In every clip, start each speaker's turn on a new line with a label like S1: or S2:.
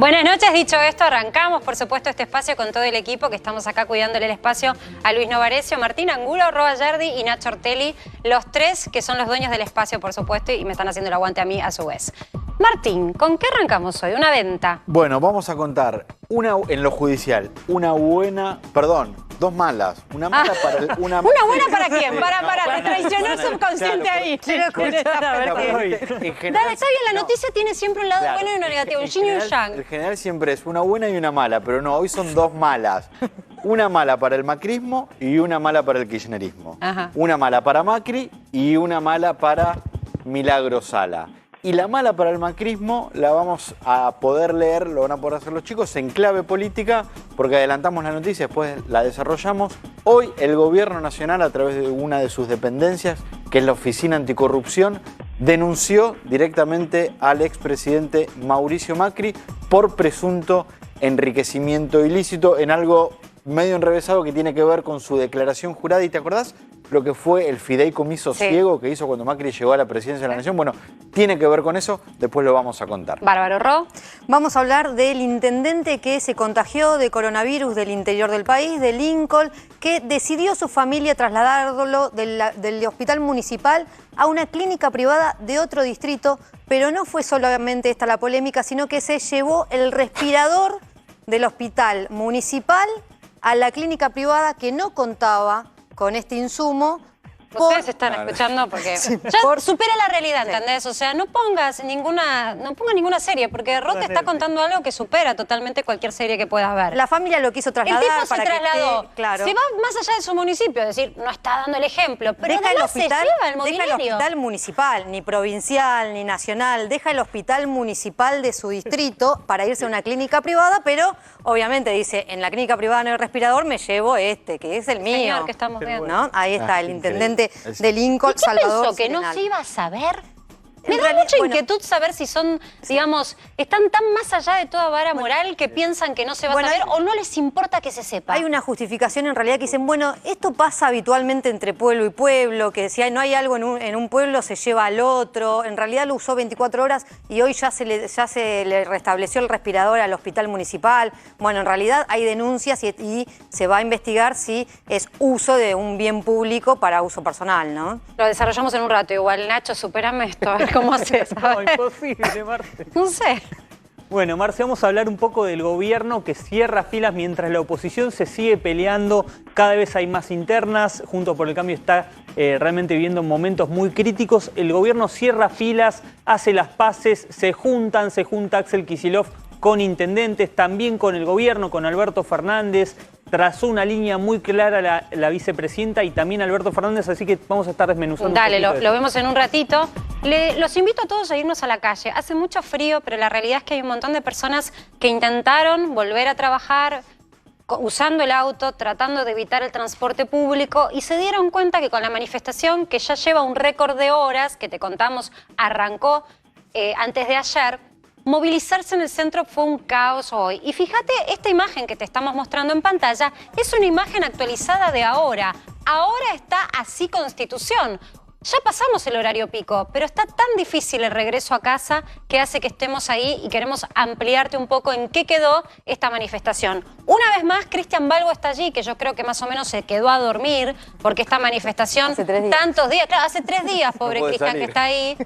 S1: Buenas noches, dicho esto, arrancamos por supuesto este espacio con todo el equipo que estamos acá cuidándole el espacio a Luis Novarecio, Martín Angulo, Roa Yardi y Nacho Ortelli, los tres que son los dueños del espacio por supuesto y me están haciendo el aguante a mí a su vez. Martín, ¿con qué arrancamos hoy? Una venta.
S2: Bueno, vamos a contar en lo judicial, dos malas. Una mala para el,
S1: ¿Una buena para quién? Para, te traicionó el subconsciente ahí. Dale, está bien, la noticia tiene siempre un lado bueno y uno negativo, un yin y un yang.
S2: En general siempre es una buena y una mala, pero no, hoy son dos malas. Una mala para el macrismo y una mala para el kirchnerismo.
S1: Ajá.
S2: Una mala para Macri y una mala para Milagro Sala. Y la mala para el macrismo la vamos a poder leer, lo van a poder hacer los chicos, en clave política, porque adelantamos la noticia, después la desarrollamos. Hoy el Gobierno Nacional, a través de una de sus dependencias, que es la Oficina Anticorrupción, denunció directamente al expresidente Mauricio Macri por presunto enriquecimiento ilícito en algo medio enrevesado que tiene que ver con su declaración jurada. ¿Y te acordás lo que fue el fideicomiso ciego que hizo cuando Macri llegó a la presidencia de la Nación? Bueno, tiene que ver con eso, después lo vamos a contar.
S1: Bárbaro, Ro.
S3: Vamos a hablar del intendente que se contagió de coronavirus del interior del país, de Lincoln, que decidió su familia trasladarlo del hospital municipal a una clínica privada de otro distrito, pero no fue solamente esta la polémica, sino que se llevó el respirador del hospital municipal a la clínica privada que no contaba con este insumo.
S1: Ustedes están escuchando porque ya supera la realidad, ¿entendés? O sea, no ponga ninguna serie, porque Ro te está contando algo que supera totalmente cualquier serie que puedas ver.
S3: La familia lo quiso trasladar.
S1: El tipo
S3: para
S1: se trasladó.
S3: Claro.
S1: Se va más allá de su municipio, es decir, no está dando el ejemplo, pero
S3: deja el
S1: hospital, se lleva el mobiliario.
S3: Deja el hospital municipal, ni provincial, ni nacional. Deja el hospital municipal de su distrito para irse a una clínica privada, pero obviamente dice, en la clínica privada no hay respirador, me llevo este, que es el mío.
S1: Señor, que estamos viendo.
S3: ¿No? Ahí está el intendente de Lincoln,
S1: ¿Y qué
S3: Salvador
S1: pensó? ¿Que
S3: Serenal.
S1: no se iba a saber? Me da mucha inquietud saber si son, digamos, están tan más allá de toda vara moral que piensan que no se va a saber o no les importa que se sepa.
S3: Hay una justificación en realidad que dicen, bueno, esto pasa habitualmente entre pueblo y pueblo, que si no hay algo en un pueblo se lleva al otro. En realidad lo usó 24 horas y hoy ya se le restableció el respirador al hospital municipal. Bueno, en realidad hay denuncias y se va a investigar si es uso de un bien público para uso personal, ¿no?
S1: Lo desarrollamos en un rato igual. Nacho, supérame esto, a ver cómo haces.
S4: No, imposible, Marce.
S1: No sé.
S4: Bueno, Marce, vamos a hablar un poco del gobierno que cierra filas mientras la oposición se sigue peleando. Cada vez hay más internas. Juntos por el Cambio está realmente viviendo momentos muy críticos. El gobierno cierra filas, hace las paces, se junta Axel Kicillof con intendentes, también con el gobierno, con Alberto Fernández. Trazó una línea muy clara la vicepresidenta y también Alberto Fernández, así que vamos a estar desmenuzando.
S1: Dale, lo vemos en un ratito. Los invito a todos a irnos a la calle. Hace mucho frío, pero la realidad es que hay un montón de personas que intentaron volver a trabajar usando el auto, tratando de evitar el transporte público y se dieron cuenta que con la manifestación, que ya lleva un récord de horas, que te contamos, arrancó antes de ayer, movilizarse en el centro fue un caos hoy. Y fíjate, esta imagen que te estamos mostrando en pantalla es una imagen actualizada de ahora. Ahora está así Constitución. Ya pasamos el horario pico, pero está tan difícil el regreso a casa que hace que estemos ahí y queremos ampliarte un poco en qué quedó esta manifestación. Una vez más, Cristian Balbo está allí, que yo creo que más o menos se quedó a dormir, porque esta manifestación, tantos días, claro, hace 3 días, pobre Cristian, que está ahí.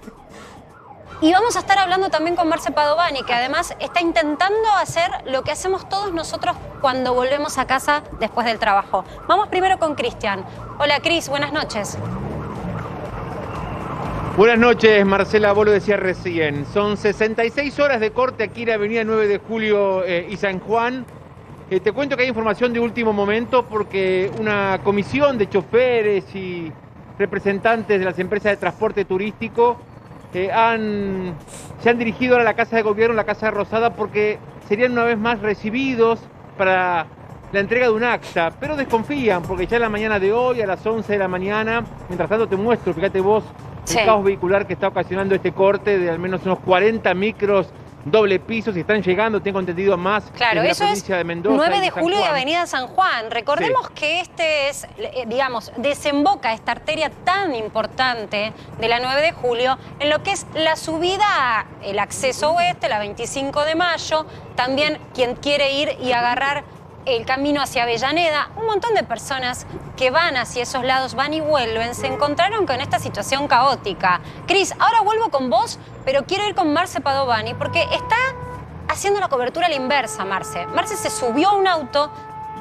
S1: Y vamos a estar hablando también con Marce Padovani, que además está intentando hacer lo que hacemos todos nosotros cuando volvemos a casa después del trabajo. Vamos primero con Cristian. Hola, Cris, buenas noches.
S5: Buenas noches, Marcela, vos lo decías recién. Son 66 horas de corte aquí en la avenida 9 de Julio y San Juan. Te cuento que hay información de último momento porque una comisión de choferes y representantes de las empresas de transporte turístico se han dirigido ahora a la Casa de Gobierno, la Casa Rosada, porque serían una vez más recibidos para la entrega de un acta, pero desconfían porque ya en la mañana de hoy, a las 11 de la mañana, mientras tanto te muestro, fíjate vos, el caos vehicular que está ocasionando este corte de al menos unos 40 micros doble piso, si están llegando, tengo entendido más
S1: claro,
S5: en la
S1: eso es
S5: provincia de Mendoza.
S1: 9
S5: y
S1: de
S5: San
S1: julio y
S5: Juan.
S1: Avenida San Juan. Recordemos que este es, digamos, desemboca esta arteria tan importante de la 9 de julio en lo que es la subida, el acceso oeste, la 25 de mayo, también quien quiere ir y agarrar el camino hacia Avellaneda. Un montón de personas que van hacia esos lados, van y vuelven, se encontraron con esta situación caótica. Cris, ahora vuelvo con vos, pero quiero ir con Marce Padovani porque está haciendo la cobertura a la inversa, Marce. Marce se subió a un auto,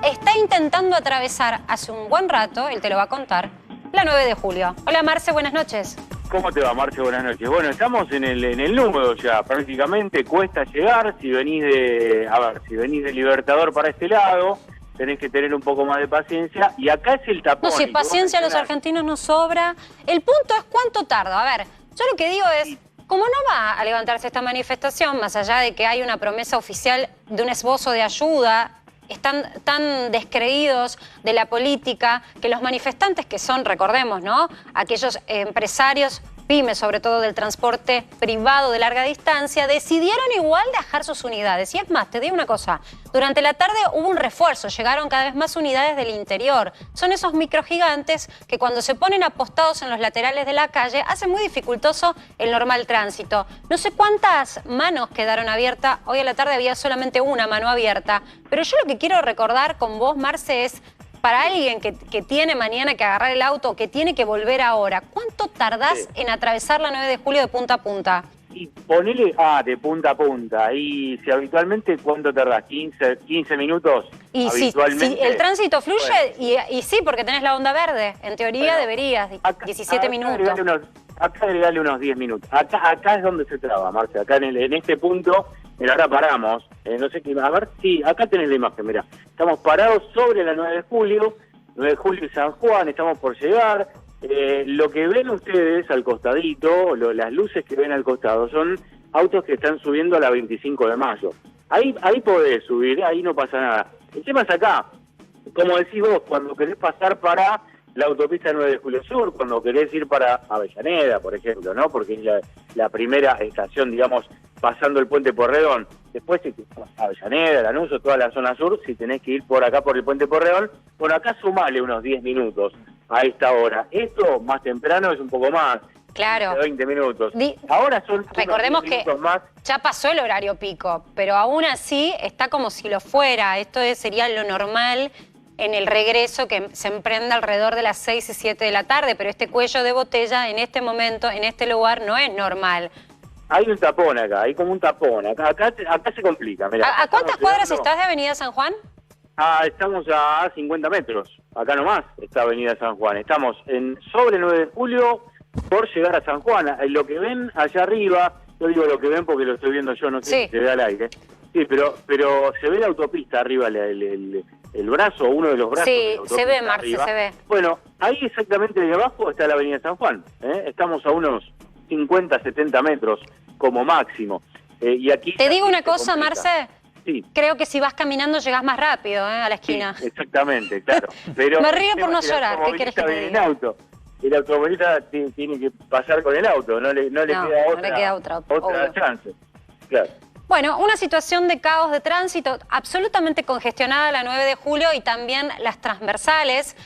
S1: está intentando atravesar hace un buen rato, él te lo va a contar, la 9 de julio. Hola Marce, buenas noches.
S6: ¿Cómo te va, Marce? Buenas noches. Bueno, estamos en el número ya, prácticamente cuesta llegar. Si venís de Libertador para este lado, tenés que tener un poco más de paciencia. Y acá es el tapón.
S1: No, si paciencia a los argentinos nos sobra. El punto es cuánto tarda. A ver, yo lo que digo es, como no va a levantarse esta manifestación, más allá de que hay una promesa oficial de un esbozo de ayuda, están tan descreídos de la política que los manifestantes que son, recordemos, ¿no?, aquellos empresarios, pymes sobre todo del transporte privado de larga distancia, decidieron igual dejar sus unidades. Y es más, te digo una cosa, durante la tarde hubo un refuerzo, llegaron cada vez más unidades del interior. Son esos microgigantes que cuando se ponen apostados en los laterales de la calle hacen muy dificultoso el normal tránsito. No sé cuántas manos quedaron abiertas, hoy a la tarde había solamente una mano abierta, pero yo lo que quiero recordar con vos, Marce, es para alguien que tiene mañana que agarrar el auto, que tiene que volver ahora, ¿cuánto tardás en atravesar la 9 de julio de punta a punta?
S6: Y ponele, de punta a punta. Y si habitualmente, ¿cuánto tardás? ¿15 minutos?
S1: Y si el tránsito fluye, bueno, y sí, porque tenés la onda verde. En teoría deberías, 17 minutos.
S6: Acá agregarle unos 10 minutos. Acá es donde se traba, Marce. Acá en este punto, ahora paramos. No sé qué, a ver, sí, acá tenés la imagen, mirá. Estamos parados sobre la 9 de julio, 9 de julio y San Juan, estamos por llegar. Lo que ven ustedes al costadito, las luces que ven al costado, son autos que están subiendo a la 25 de mayo. Ahí podés subir, ahí no pasa nada. El tema es acá, como decís vos, cuando querés pasar para la autopista 9 de Julio Sur, cuando querés ir para Avellaneda, por ejemplo, ¿no? Porque es la primera estación, digamos, pasando el puente Porredón. Después, Avellaneda, Lanús o toda la zona sur, si tenés que ir por acá por el puente Porredón, bueno, acá sumale unos 10 minutos a esta hora. Esto, más temprano, es un poco más.
S1: Claro.
S6: 20 minutos. Ahora son
S1: recordemos que más. Ya pasó el horario pico, pero aún así está como si lo fuera. Esto sería lo normal en el regreso que se emprende alrededor de las 6 y 7 de la tarde, pero este cuello de botella en este momento, en este lugar, no es normal.
S6: Hay un tapón acá, hay como un tapón. Acá se complica. Mirá,
S1: ¿A cuántas cuadras estás de Avenida San Juan?
S6: Estamos a 50 metros. Acá nomás está Avenida San Juan. Estamos sobre 9 de julio por llegar a San Juan. Lo que ven allá arriba, yo digo lo que ven porque lo estoy viendo yo, no sé si se ve al aire. Sí, pero se ve la autopista arriba, el brazo, uno de los brazos. Sí,
S1: se ve, Marce, se ve.
S6: Bueno, ahí exactamente de abajo está la Avenida San Juan. Estamos a unos 50, 70 metros como máximo. Y aquí
S1: te digo una cosa, Marce.
S6: Sí.
S1: Creo que si vas caminando llegás más rápido a la esquina.
S6: Sí, exactamente, claro. Pero
S1: me río por no llorar. ¿Qué querés que te diga?
S6: El automovilista tiene que pasar con el auto, no le queda otra chance. Claro.
S1: Bueno, una situación de caos de tránsito absolutamente congestionada la 9 de julio y también las transversales.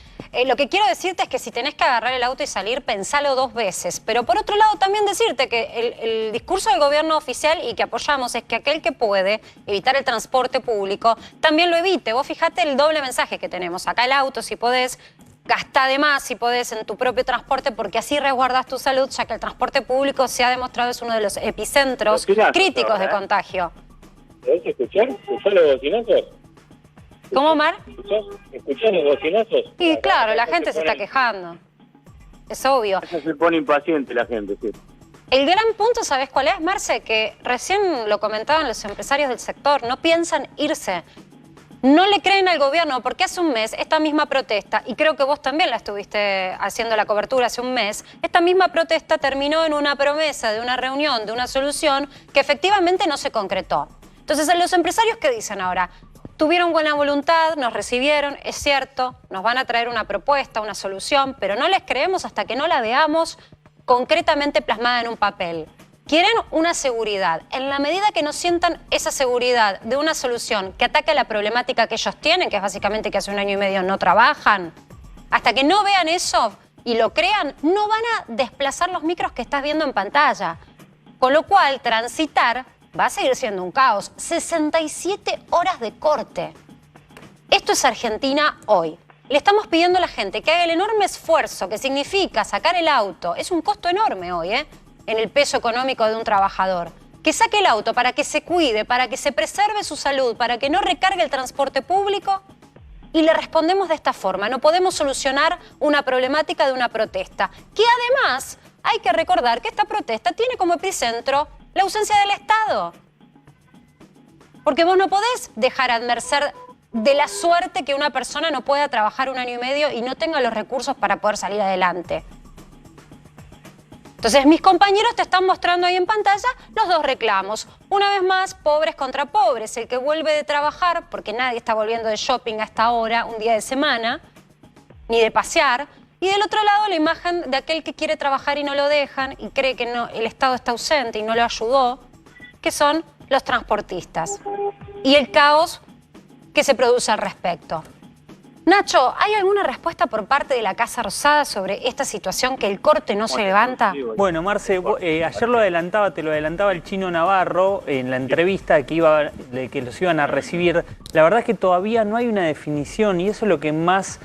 S1: Lo que quiero decirte es que si tenés que agarrar el auto y salir, pensalo 2 veces. Pero por otro lado también decirte que el discurso del gobierno oficial y que apoyamos es que aquel que puede evitar el transporte público también lo evite. Vos fijate el doble mensaje que tenemos. Acá el auto, si podés, gastá de más si podés en tu propio transporte porque así resguardás tu salud, ya que el transporte público se ha demostrado es uno de los epicentros críticos de contagio.
S6: ¿Podés escuchar? ¿Escuchar los bocinazos?
S1: ¿Cómo, Mar?
S6: ¿Escuchás los bocinazos?
S1: Y claro, la gente se está quejando. Es obvio.
S6: Se pone impaciente la gente, sí.
S1: El gran punto, ¿sabés cuál es, Marce? Que recién lo comentaban los empresarios del sector, no piensan irse. No le creen al gobierno porque hace un mes esta misma protesta, y creo que vos también la estuviste haciendo la cobertura hace un mes, esta misma protesta terminó en una promesa de una reunión, de una solución que efectivamente no se concretó. Entonces, los empresarios, ¿qué dicen ahora? Tuvieron buena voluntad, nos recibieron, es cierto, nos van a traer una propuesta, una solución, pero no les creemos hasta que no la veamos concretamente plasmada en un papel. quieren una seguridad. En la medida que no sientan esa seguridad de una solución que ataque a la problemática que ellos tienen, que es básicamente que hace 1 año y medio no trabajan, hasta que no vean eso y lo crean, no van a desplazar los micros que estás viendo en pantalla. Con lo cual, transitar va a seguir siendo un caos. 67 horas de corte. Esto es Argentina hoy. Le estamos pidiendo a la gente que haga el enorme esfuerzo que significa sacar el auto. Es un costo enorme hoy, en el peso económico de un trabajador. Que saque el auto para que se cuide, para que se preserve su salud, para que no recargue el transporte público. Y le respondemos de esta forma. No podemos solucionar una problemática de una protesta. Que además hay que recordar que esta protesta tiene como epicentro la ausencia del Estado. Porque vos no podés dejar a merced de la suerte que una persona no pueda trabajar 1 año y medio y no tenga los recursos para poder salir adelante. Entonces, mis compañeros te están mostrando ahí en pantalla los 2 reclamos. Una vez más, pobres contra pobres. El que vuelve de trabajar, porque nadie está volviendo de shopping a esta hora, un día de semana, ni de pasear. Y del otro lado, la imagen de aquel que quiere trabajar y no lo dejan y cree que no, el Estado está ausente y no lo ayudó, que son los transportistas. Y el caos que se produce al respecto. Nacho, ¿hay alguna respuesta por parte de la Casa Rosada sobre esta situación que el corte no se levanta?
S4: Bueno, Marce, ayer te lo adelantaba el Chino Navarro en la entrevista que los iban a recibir. La verdad es que todavía no hay una definición y eso es lo que más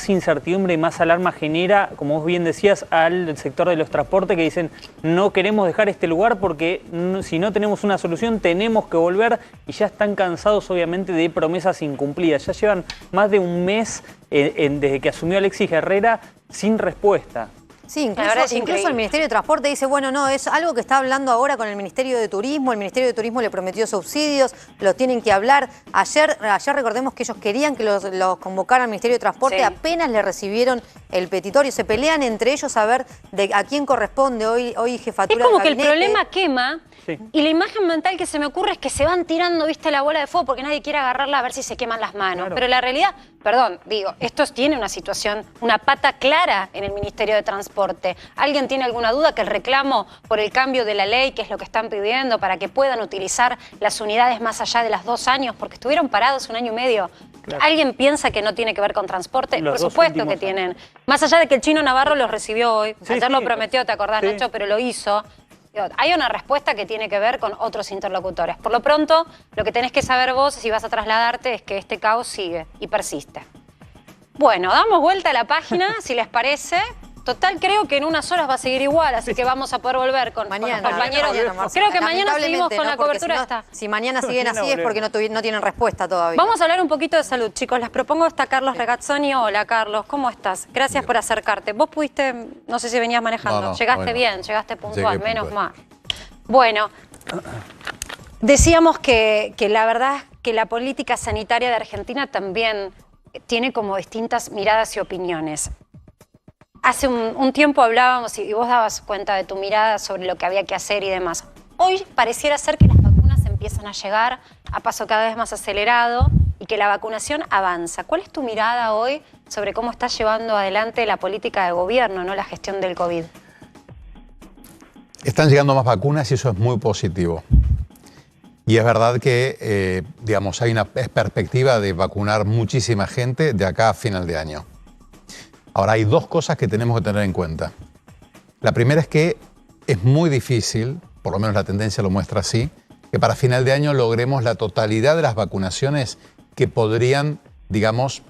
S4: incertidumbre y más alarma genera, como vos bien decías, al sector de los transportes que dicen no queremos dejar este lugar porque si no tenemos una solución tenemos que volver y ya están cansados obviamente de promesas incumplidas. Ya llevan más de un mes desde que asumió Alexis Herrera sin respuesta.
S3: Sí, incluso el Ministerio de Transporte dice, bueno, no, es algo que está hablando ahora con el Ministerio de Turismo. El Ministerio de Turismo le prometió subsidios, lo tienen que hablar. Ayer recordemos que ellos querían que los convocaran al Ministerio de Transporte, sí. Apenas le recibieron el petitorio. Se pelean entre ellos a ver a quién corresponde hoy jefatura.
S1: Es como
S3: del
S1: que el
S3: gabinete.
S1: problema quema. Sí. Y la imagen mental que se me ocurre es que se van tirando, viste, la bola de fuego porque nadie quiere agarrarla a ver si se queman las manos. Claro. Pero la realidad, esto tiene una situación, una pata clara en el Ministerio de Transporte. ¿Alguien tiene alguna duda que el reclamo por el cambio de la ley, que es lo que están pidiendo para que puedan utilizar las unidades más allá de los 2 años, porque estuvieron parados 1 año y medio? Claro. ¿Alguien piensa que no tiene que ver con transporte? Por supuesto que tienen. Más allá de que el Chino Navarro los recibió hoy. Sí, ayer lo prometió, ¿te acordás, sí. Nacho? Pero lo hizo. Hay una respuesta que tiene que ver con otros interlocutores. Por lo pronto, lo que tenés que saber vos, si vas a trasladarte, es que este caos sigue y persiste. Bueno, damos vuelta a la página, si les parece. Total, creo que en unas horas va a seguir igual, así que vamos a poder volver con los compañeros. Creo que mañana seguimos con la cobertura esta.
S3: Si mañana siguen así es porque no tienen respuesta todavía.
S1: Vamos a hablar un poquito de salud, chicos. Les propongo está Carlos Regazzoni. Hola, Carlos, ¿cómo estás? Gracias por acercarte. Vos pudiste, no sé si venías manejando. No, llegaste bien, llegaste puntual, menos mal. Bueno, decíamos que la verdad es que la política sanitaria de Argentina también tiene como distintas miradas y opiniones. Hace un tiempo hablábamos y vos dabas cuenta de tu mirada sobre lo que había que hacer y demás. Hoy pareciera ser que las vacunas empiezan a llegar a paso cada vez más acelerado y que la vacunación avanza. ¿Cuál es tu mirada hoy sobre cómo estás llevando adelante la política de gobierno, no la gestión del COVID?
S7: Están llegando más vacunas y eso es muy positivo. Y es verdad que, hay una perspectiva de vacunar muchísima gente de acá a final de año. Ahora, hay 2 cosas que tenemos que tener en cuenta. La primera es que es muy difícil, por lo menos la tendencia lo muestra así, que para final de año logremos la totalidad de las vacunaciones que podrían,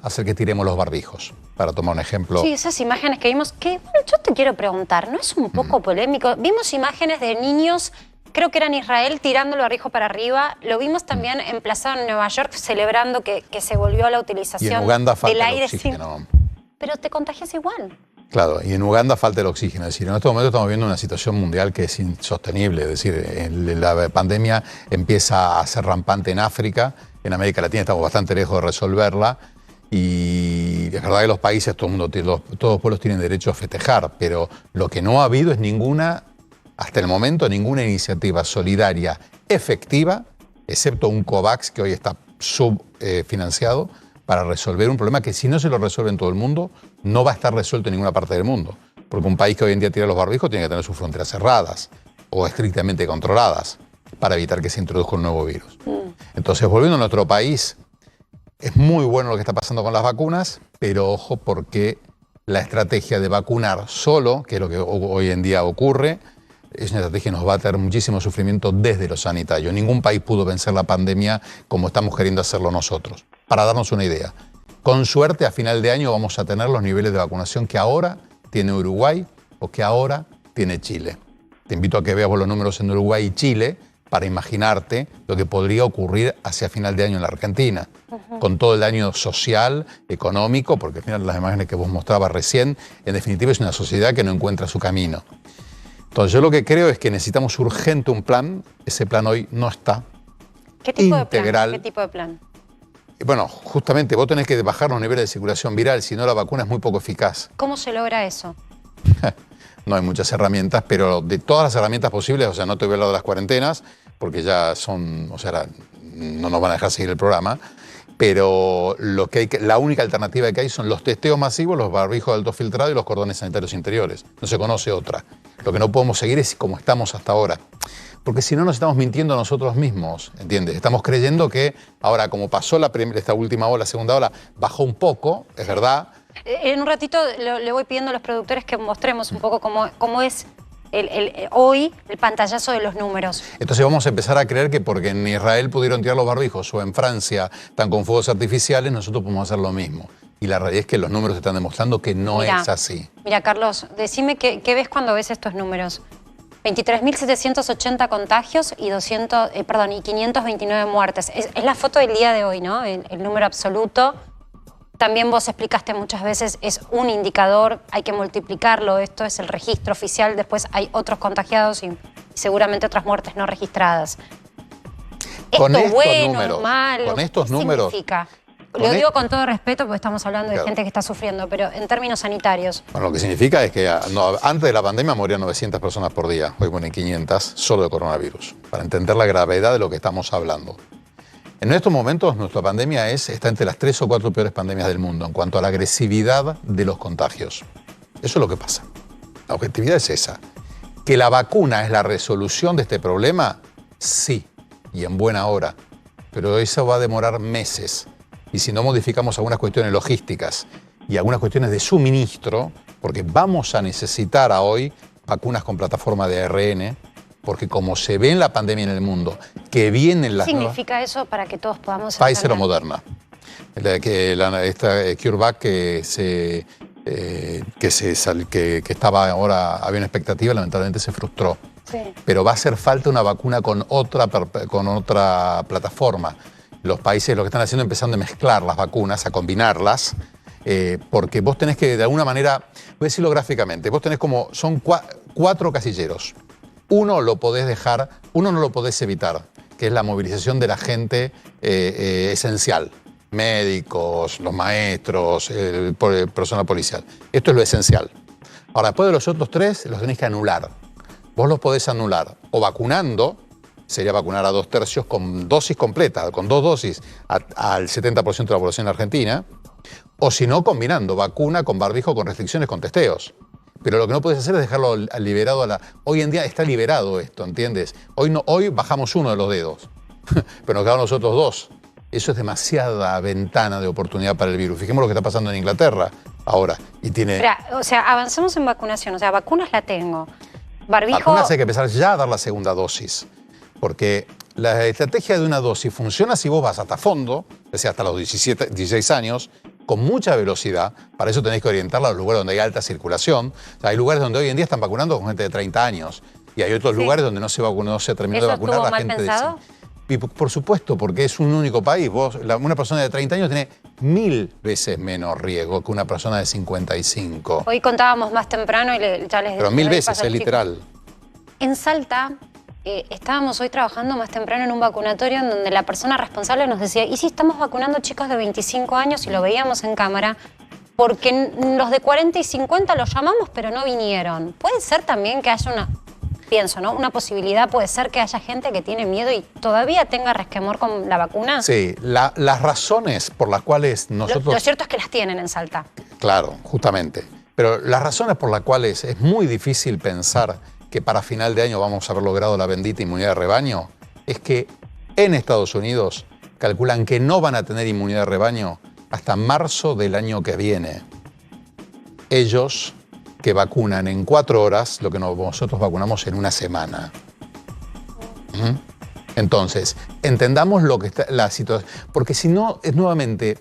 S7: hacer que tiremos los barbijos, para tomar un ejemplo.
S1: Sí, esas imágenes que vimos, yo te quiero preguntar, ¿no es un poco polémico? Vimos imágenes de niños, creo que era en Israel, tirando el barbijo para arriba. Lo vimos también emplazado en Nueva York, celebrando que se volvió a la utilización
S7: y en Uganda falta
S1: del aire
S7: el oxígeno.
S1: Pero te contagias igual.
S7: Claro, y en Uganda falta el oxígeno. Es decir, en este momento estamos viendo una situación mundial que es insostenible. Es decir, la pandemia empieza a ser rampante en África. En América Latina estamos bastante lejos de resolverla. Y es verdad que los países, todos los pueblos tienen derecho a festejar. Pero lo que no ha habido es hasta el momento, ninguna iniciativa solidaria efectiva, excepto un COVAX que hoy está subfinanciado, para resolver un problema que si no se lo resuelve en todo el mundo, no va a estar resuelto en ninguna parte del mundo. Porque un país que hoy en día tira los barbijos tiene que tener sus fronteras cerradas. o estrictamente controladas para evitar que se introduzca un nuevo virus. Entonces, volviendo a nuestro país, es muy bueno lo que está pasando con las vacunas, pero ojo porque la estrategia de vacunar solo, que es lo que hoy en día ocurre, es una estrategia que nos va a traer muchísimo sufrimiento desde lo sanitario. Ningún país pudo vencer la pandemia como estamos queriendo hacerlo nosotros. Para darnos una idea, con suerte a final de año vamos a tener los niveles de vacunación que ahora tiene Uruguay o que ahora tiene Chile. Te invito a que veas los números en Uruguay y Chile para imaginarte lo que podría ocurrir hacia final de año en la Argentina, con todo el daño social, económico, porque al final las imágenes que vos mostrabas recién, en definitiva es una sociedad que no encuentra su camino. Entonces yo lo que creo es que necesitamos urgente un plan, ese plan hoy no está.
S1: ¿Qué tipo
S7: integral.
S1: de plan? ¿Qué tipo de plan?
S7: Bueno, justamente vos tenés que bajar los niveles de circulación viral, si no la vacuna es muy poco eficaz.
S1: ¿Cómo se logra eso?
S7: No hay muchas herramientas, pero de todas las herramientas posibles, o sea, no te voy a hablar de las cuarentenas, porque ya son, o sea, no nos van a dejar seguir el programa, pero la única alternativa que hay son los testeos masivos, los barbijos de alto filtrado y los cordones sanitarios interiores. No se conoce otra. Lo que no podemos seguir es como estamos hasta ahora. Porque si no nos estamos mintiendo a nosotros mismos, ¿entiendes? Estamos creyendo que ahora, como pasó esta última ola, la segunda ola, bajó un poco, es verdad.
S1: En un ratito le voy pidiendo a los productores que mostremos un poco cómo es hoy el pantallazo de los números.
S7: Entonces vamos a empezar a creer que porque en Israel pudieron tirar los barbijos o en Francia están con fuegos artificiales, nosotros podemos hacer lo mismo. Y la realidad es que los números están demostrando que no es así.
S1: Mira, Carlos, decime qué ves cuando ves estos números. 23.780 contagios y 529 muertes. Es la foto del día de hoy, ¿no? El número absoluto. También vos explicaste muchas veces, es un indicador, hay que multiplicarlo, esto es el registro oficial, después hay otros contagiados y seguramente otras muertes no registradas.
S7: Con
S1: ¿Esto es
S7: estos
S1: bueno,
S7: números,
S1: malo?
S7: con estos
S1: ¿Qué
S7: números,
S1: significa? Lo digo con todo respeto porque estamos hablando de
S7: Claro.
S1: gente que está sufriendo, pero en términos sanitarios.
S7: Bueno, lo que significa es que antes de la pandemia morían 900 personas por día, hoy mueren 500 solo de coronavirus, para entender la gravedad de lo que estamos hablando. En estos momentos nuestra pandemia está entre las 3 o 4 peores pandemias del mundo en cuanto a la agresividad de los contagios. Eso es lo que pasa. La objetividad es esa. ¿Que la vacuna es la resolución de este problema? Sí, y en buena hora. Pero eso va a demorar meses. Y si no modificamos algunas cuestiones logísticas y algunas cuestiones de suministro, porque vamos a necesitar hoy vacunas con plataforma de ARN, porque como se ve en la pandemia en el mundo, que vienen las
S1: ¿Qué significa eso para que todos podamos
S7: Pfizer o
S1: entender?
S7: Moderna. Esta CureVac que estaba ahora, había una expectativa, lamentablemente se frustró.
S1: Sí.
S7: Pero va a hacer falta una vacuna con otra plataforma. Los países lo que están haciendo es empezando a mezclar las vacunas, a combinarlas, porque vos tenés que, de alguna manera, voy a decirlo gráficamente, vos tenés son 4 casilleros. Uno no lo podés evitar, que es la movilización de la gente esencial. Médicos, los maestros, el personal policial. Esto es lo esencial. Ahora, después de los otros 3, los tenés que anular. Vos los podés anular o vacunando, sería vacunar a 2/3 con dosis completa, con 2 dosis al 70% de la población argentina, o si no, combinando vacuna con barbijo, con restricciones, con testeos. Pero lo que no puedes hacer es dejarlo liberado Hoy en día está liberado esto, ¿entiendes? Hoy bajamos uno de los dedos, pero nos quedan los otros 2. Eso es demasiada ventana de oportunidad para el virus. Fijemos lo que está pasando en Inglaterra ahora.
S1: O sea, avancemos en vacunación. O sea, vacunas la tengo. Barbijo...
S7: Vacunas hay que empezar ya a dar la segunda dosis. Porque la estrategia de una dosis funciona si vos vas hasta fondo, es decir, hasta los 16 años, con mucha velocidad. Para eso tenés que orientarla a los lugares donde hay alta circulación. O sea, hay lugares donde hoy en día están vacunando con gente de 30 años. Y hay otros lugares donde no se ha terminado de vacunar la gente
S1: pensado?
S7: Y por supuesto, porque es un único país. Una persona de 30 años tiene 1000 veces menos riesgo que una persona de 55.
S1: Hoy contábamos más temprano y ya les...
S7: Pero 1000 veces,
S1: pasar
S7: es literal.
S1: En Salta... estábamos hoy trabajando más temprano en un vacunatorio en donde la persona responsable nos decía, ¿y si estamos vacunando chicos de 25 años y lo veíamos en cámara? Porque los de 40 y 50 los llamamos pero no vinieron. Puede ser también que haya una posibilidad, puede ser que haya gente que tiene miedo y todavía tenga resquemor con la vacuna.
S7: Sí, las razones por las cuales nosotros...
S1: Lo cierto es que las tienen en Salta.
S7: Claro, justamente. Pero las razones por las cuales es muy difícil pensar que para final de año vamos a haber logrado la bendita inmunidad de rebaño, es que en Estados Unidos calculan que no van a tener inmunidad de rebaño hasta marzo del año que viene. Ellos que vacunan en 4 horas lo que nosotros vacunamos en una semana. Entonces, entendamos lo que está la situación, porque si no, es nuevamente,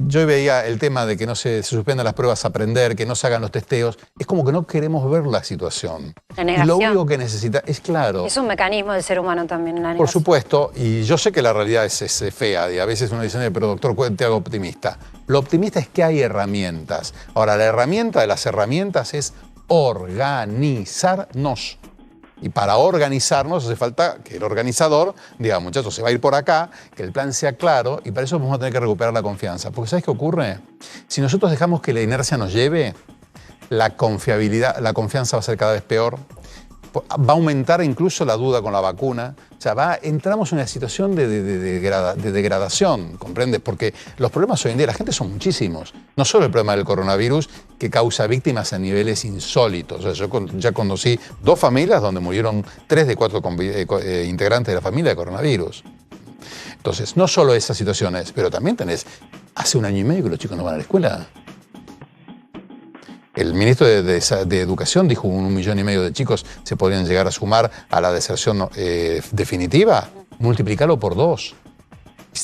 S7: yo veía el tema de que no se suspendan las pruebas a aprender, que no se hagan los testeos, es como que no queremos ver la situación.
S1: La negación.
S7: Y lo único que necesita, es claro.
S1: Es un mecanismo del ser humano también, la negación.
S7: Por supuesto, y yo sé que la realidad es fea, y a veces uno dice, pero doctor, te hago optimista. Lo optimista es que hay herramientas. Ahora, la herramienta de las herramientas es organizarnos. Y para organizarnos hace falta que el organizador diga, muchachos, se va a ir por acá, que el plan sea claro, y para eso vamos a tener que recuperar la confianza. Porque ¿sabes qué ocurre? Si nosotros dejamos que la inercia nos lleve, la confiabilidad, la confianza va a ser cada vez peor, va a aumentar incluso la duda con la vacuna, o sea, entramos en una situación de degradación, ¿comprendes? Porque los problemas hoy en día de la gente son muchísimos. No solo el problema del coronavirus, que causa víctimas a niveles insólitos. O sea, yo ya conocí 2 familias donde murieron 3 de 4 integrantes de la familia de coronavirus. Entonces, no solo esas situaciones, pero también tenés, hace 1 año y medio que los chicos no van a la escuela. El ministro de Educación dijo 1,5 millones de chicos se podrían llegar a sumar a la deserción definitiva. Multiplícalo por 2.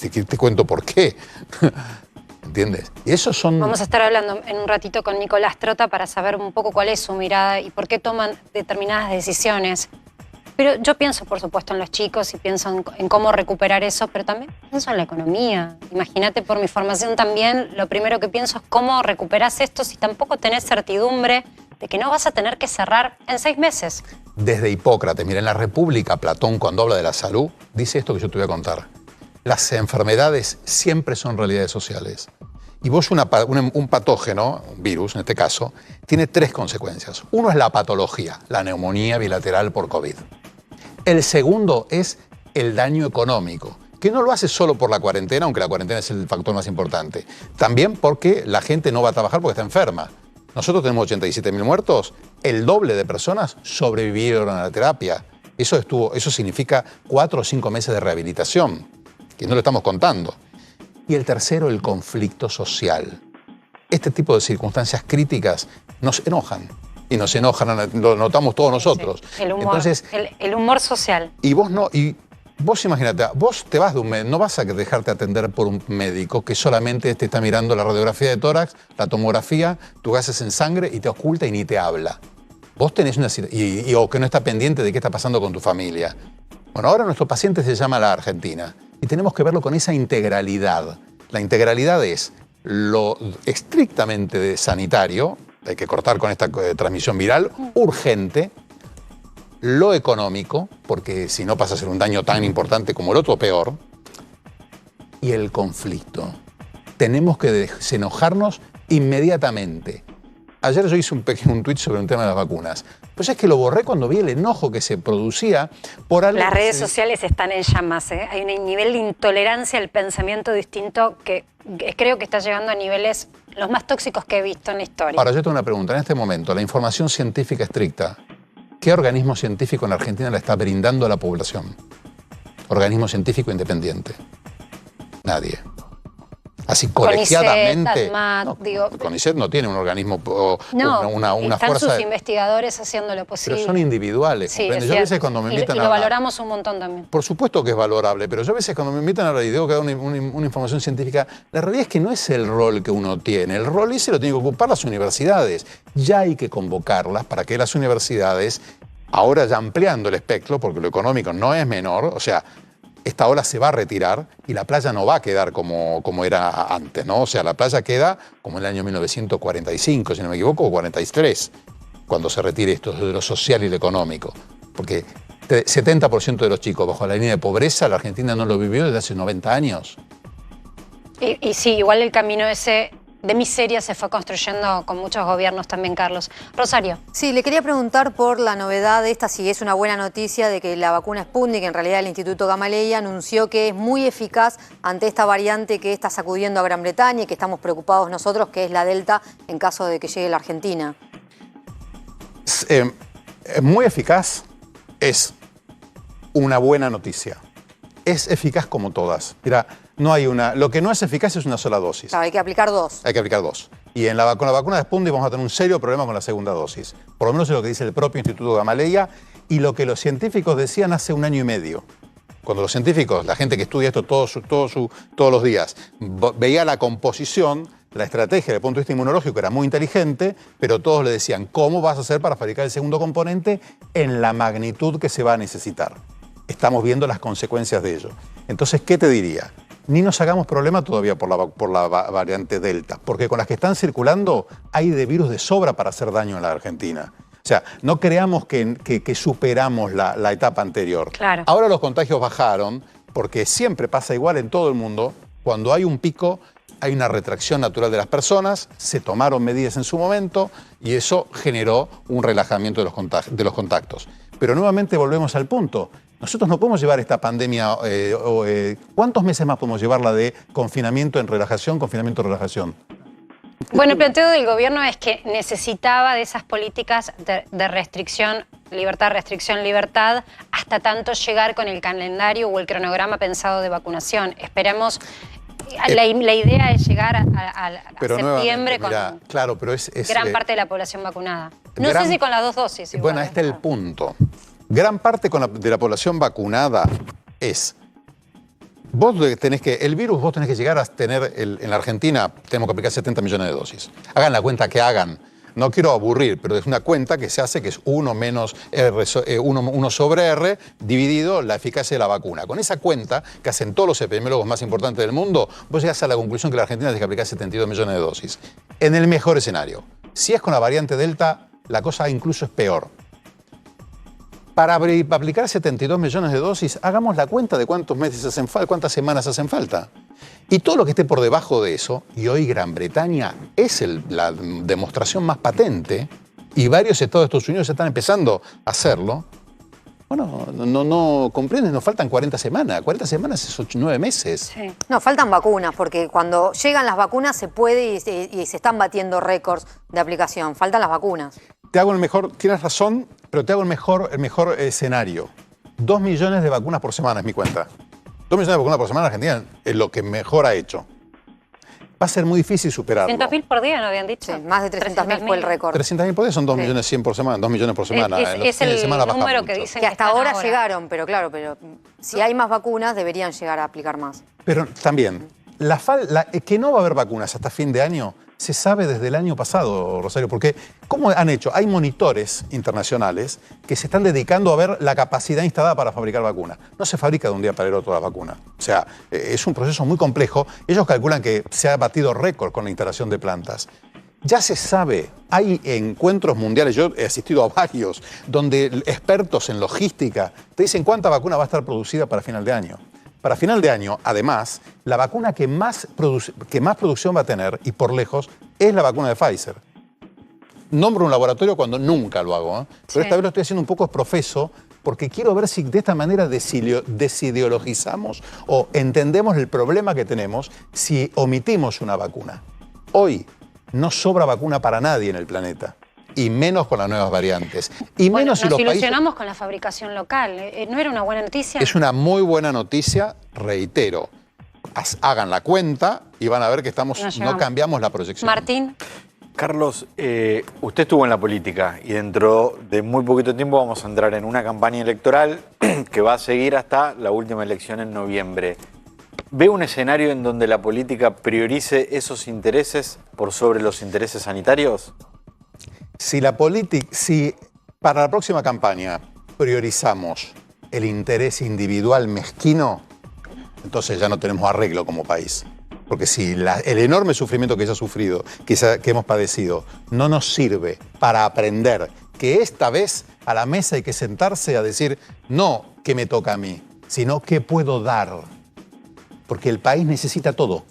S7: Te cuento por qué. ¿Entiendes? Y esos son...
S1: Vamos a estar hablando en un ratito con Nicolás Trota para saber un poco cuál es su mirada y por qué toman determinadas decisiones. Pero yo pienso, por supuesto, en los chicos y pienso en cómo recuperar eso, pero también pienso en la economía. Imagínate, por mi formación también, lo primero que pienso es cómo recuperás esto si tampoco tenés certidumbre de que no vas a tener que cerrar en 6 meses.
S7: Desde Hipócrates, mira, en la República, Platón, cuando habla de la salud, dice esto que yo te voy a contar. Las enfermedades siempre son realidades sociales. Y vos, un patógeno, un virus en este caso, tiene 3 consecuencias. Uno es la patología, la neumonía bilateral por COVID. El segundo es el daño económico, que no lo hace solo por la cuarentena, aunque la cuarentena es el factor más importante. También porque la gente no va a trabajar porque está enferma. Nosotros tenemos 87.000 muertos, el doble de personas sobrevivieron a la terapia. Eso significa 4 o 5 meses de rehabilitación, que no lo estamos contando. Y el tercero, el conflicto social. Este tipo de circunstancias críticas nos enojan. Y nos enojan, lo notamos todos nosotros.
S1: Sí, el humor,
S7: entonces,
S1: el humor social.
S7: Y vos imagínate, vos te vas de un médico, no vas a dejarte atender por un médico que solamente te está mirando la radiografía de tórax, la tomografía, tus gases en sangre y te oculta y ni te habla. Vos tenés una situación, o que no está pendiente de qué está pasando con tu familia. Bueno, ahora nuestro paciente se llama la Argentina y tenemos que verlo con esa integralidad. La integralidad es lo estrictamente sanitario, hay que cortar con esta transmisión viral, urgente, lo económico, porque si no pasa a ser un daño tan importante como el otro, peor, y el conflicto. Tenemos que desenojarnos inmediatamente. Ayer yo hice un tuit sobre un tema de las vacunas. Pues es que lo borré cuando vi el enojo que se producía por algo.
S1: Las redes sociales están en llamas, ¿eh? Hay un nivel de intolerancia al pensamiento distinto que creo que está llegando a niveles los más tóxicos que he visto en la historia.
S7: Ahora, yo tengo una pregunta. En este momento, la información científica estricta, ¿qué organismo científico en Argentina la está brindando a la población? Organismo científico independiente. Nadie. Así colegiadamente. CONICET no tiene un organismo o una
S1: están
S7: fuerza.
S1: Sus investigadores haciendo lo posible.
S7: Pero son individuales.
S1: Sí,
S7: yo a veces cuando me invitan
S1: y lo valoramos un montón también.
S7: Por supuesto que es valorable, pero yo a veces cuando me invitan a hablar y digo que da una información científica, la realidad es que no es el rol que uno tiene. El rol ese lo tienen que ocupar las universidades. Ya hay que convocarlas para que las universidades, ahora ya ampliando el espectro, porque lo económico no es menor, o sea, esta ola se va a retirar y la playa no va a quedar como era antes, ¿no? O sea, la playa queda como en el año 1945, si no me equivoco, o 43, cuando se retire esto de lo social y lo económico. Porque 70% de los chicos bajo la línea de pobreza, la Argentina no lo vivió desde hace 90 años.
S1: Y sí, igual el camino ese de miseria se fue construyendo con muchos gobiernos también, Carlos. Rosario.
S3: Sí, le quería preguntar por la novedad de esta, si es una buena noticia de que la vacuna Sputnik, en realidad el Instituto Gamaleya, anunció que es muy eficaz ante esta variante que está sacudiendo a Gran Bretaña y que estamos preocupados nosotros, que es la Delta, en caso de que llegue a la Argentina.
S7: muy eficaz, es una buena noticia. Es eficaz como todas. Mira, no hay una. Lo que no es eficaz es una sola dosis.
S3: Claro, hay que aplicar 2.
S7: Hay que aplicar 2. Y con la vacuna de Sputnik vamos a tener un serio problema con la segunda dosis. Por lo menos es lo que dice el propio Instituto Gamaleya y lo que los científicos decían hace 1 año y medio. Cuando los científicos, la gente que estudia esto todos los días, veía la composición, la estrategia desde el punto de vista inmunológico era muy inteligente, pero todos le decían, ¿cómo vas a hacer para fabricar el segundo componente en la magnitud que se va a necesitar? Estamos viendo las consecuencias de ello. Entonces, ¿qué te diría? Ni nos hagamos problema todavía por la variante Delta, porque con las que están circulando hay de virus de sobra para hacer daño en la Argentina. O sea, no creamos que superamos la etapa anterior.
S1: Claro.
S7: Ahora los contagios bajaron, porque siempre pasa igual en todo el mundo. Cuando hay un pico, hay una retracción natural de las personas, se tomaron medidas en su momento y eso generó un relajamiento de los contactos. Pero nuevamente volvemos al punto. Nosotros no podemos llevar esta pandemia, ¿cuántos meses más podemos llevarla de confinamiento en relajación, confinamiento en relajación?
S1: Bueno, el planteo del gobierno es que necesitaba de esas políticas de restricción, libertad, hasta tanto llegar con el calendario o el cronograma pensado de vacunación. Esperemos, la idea es llegar a septiembre con
S7: claro, pero es
S1: gran parte de la población vacunada. No sé si con las 2 dosis. Igual,
S7: bueno, este es el punto. Gran parte de la población vacunada es... el virus vos tenés que llegar a tener, en la Argentina tenemos que aplicar 70 millones de dosis. Hagan la cuenta que hagan. No quiero aburrir, pero es una cuenta que se hace que es 1 sobre R dividido la eficacia de la vacuna. Con esa cuenta, que hacen todos los epidemiólogos más importantes del mundo, vos llegás a la conclusión que la Argentina tiene que aplicar 72 millones de dosis. En el mejor escenario. Si es con la variante Delta, la cosa incluso es peor. Para aplicar 72 millones de dosis, hagamos la cuenta de cuántos meses hacen falta, cuántas semanas hacen falta. Y todo lo que esté por debajo de eso, y hoy Gran Bretaña es la demostración más patente, y varios estados de Estados Unidos están empezando a hacerlo, bueno, no comprendes, nos faltan 40 semanas. 40 semanas es 9 meses.
S3: Sí. No, faltan vacunas, porque cuando llegan las vacunas se puede y se están batiendo récords de aplicación. Faltan las vacunas.
S7: Te hago tienes razón, pero te hago el mejor escenario. 2 millones de vacunas por semana es mi cuenta. 2 millones de vacunas por semana en Argentina es lo que mejor ha hecho. Va a ser muy difícil superarlo.
S1: 300.000 por día, ¿no habían dicho?
S3: Sí, más de 300.000 fue el récord.
S7: 300.000 por día son 2.100.000 por semana, 2 millones por semana.
S1: Es el número que dicen
S3: que hasta ahora llegaron, pero claro, si hay más vacunas deberían llegar a aplicar más.
S7: Pero también, que no va a haber vacunas hasta fin de año se sabe desde el año pasado, Rosario, porque ¿cómo han hecho? Hay monitores internacionales que se están dedicando a ver la capacidad instalada para fabricar vacunas. No se fabrica de un día para el otro la vacuna. O sea, es un proceso muy complejo. Ellos calculan que se ha batido récord con la instalación de plantas. Ya se sabe, hay encuentros mundiales, yo he asistido a varios, donde expertos en logística te dicen cuánta vacuna va a estar producida para final de año. Para final de año, además, la vacuna que más producción va a tener, y por lejos, es la vacuna de Pfizer. Nombro un laboratorio cuando nunca lo hago, ¿eh? Pero esta vez lo estoy haciendo un poco profeso, porque quiero ver si de esta manera desideologizamos o entendemos el problema que tenemos si omitimos una vacuna. Hoy no sobra vacuna para nadie en el planeta. Y menos con las nuevas variantes. Y menos si los países... Nos
S1: ilusionamos con la fabricación local. ¿No era una buena noticia?
S7: Es una muy buena noticia, reitero. Hagan la cuenta y van a ver que no cambiamos la proyección.
S1: Martín.
S2: Carlos, usted estuvo en la política y dentro de muy poquito tiempo vamos a entrar en una campaña electoral que va a seguir hasta la última elección en noviembre. ¿Ve un escenario en donde la política priorice esos intereses por sobre los intereses sanitarios?
S7: Si para la próxima campaña priorizamos el interés individual mezquino, entonces ya no tenemos arreglo como país. Porque si el enorme sufrimiento que se ha sufrido, que hemos padecido, no nos sirve para aprender que esta vez a la mesa hay que sentarse a decir no qué me toca a mí, sino qué puedo dar. Porque el país necesita todo.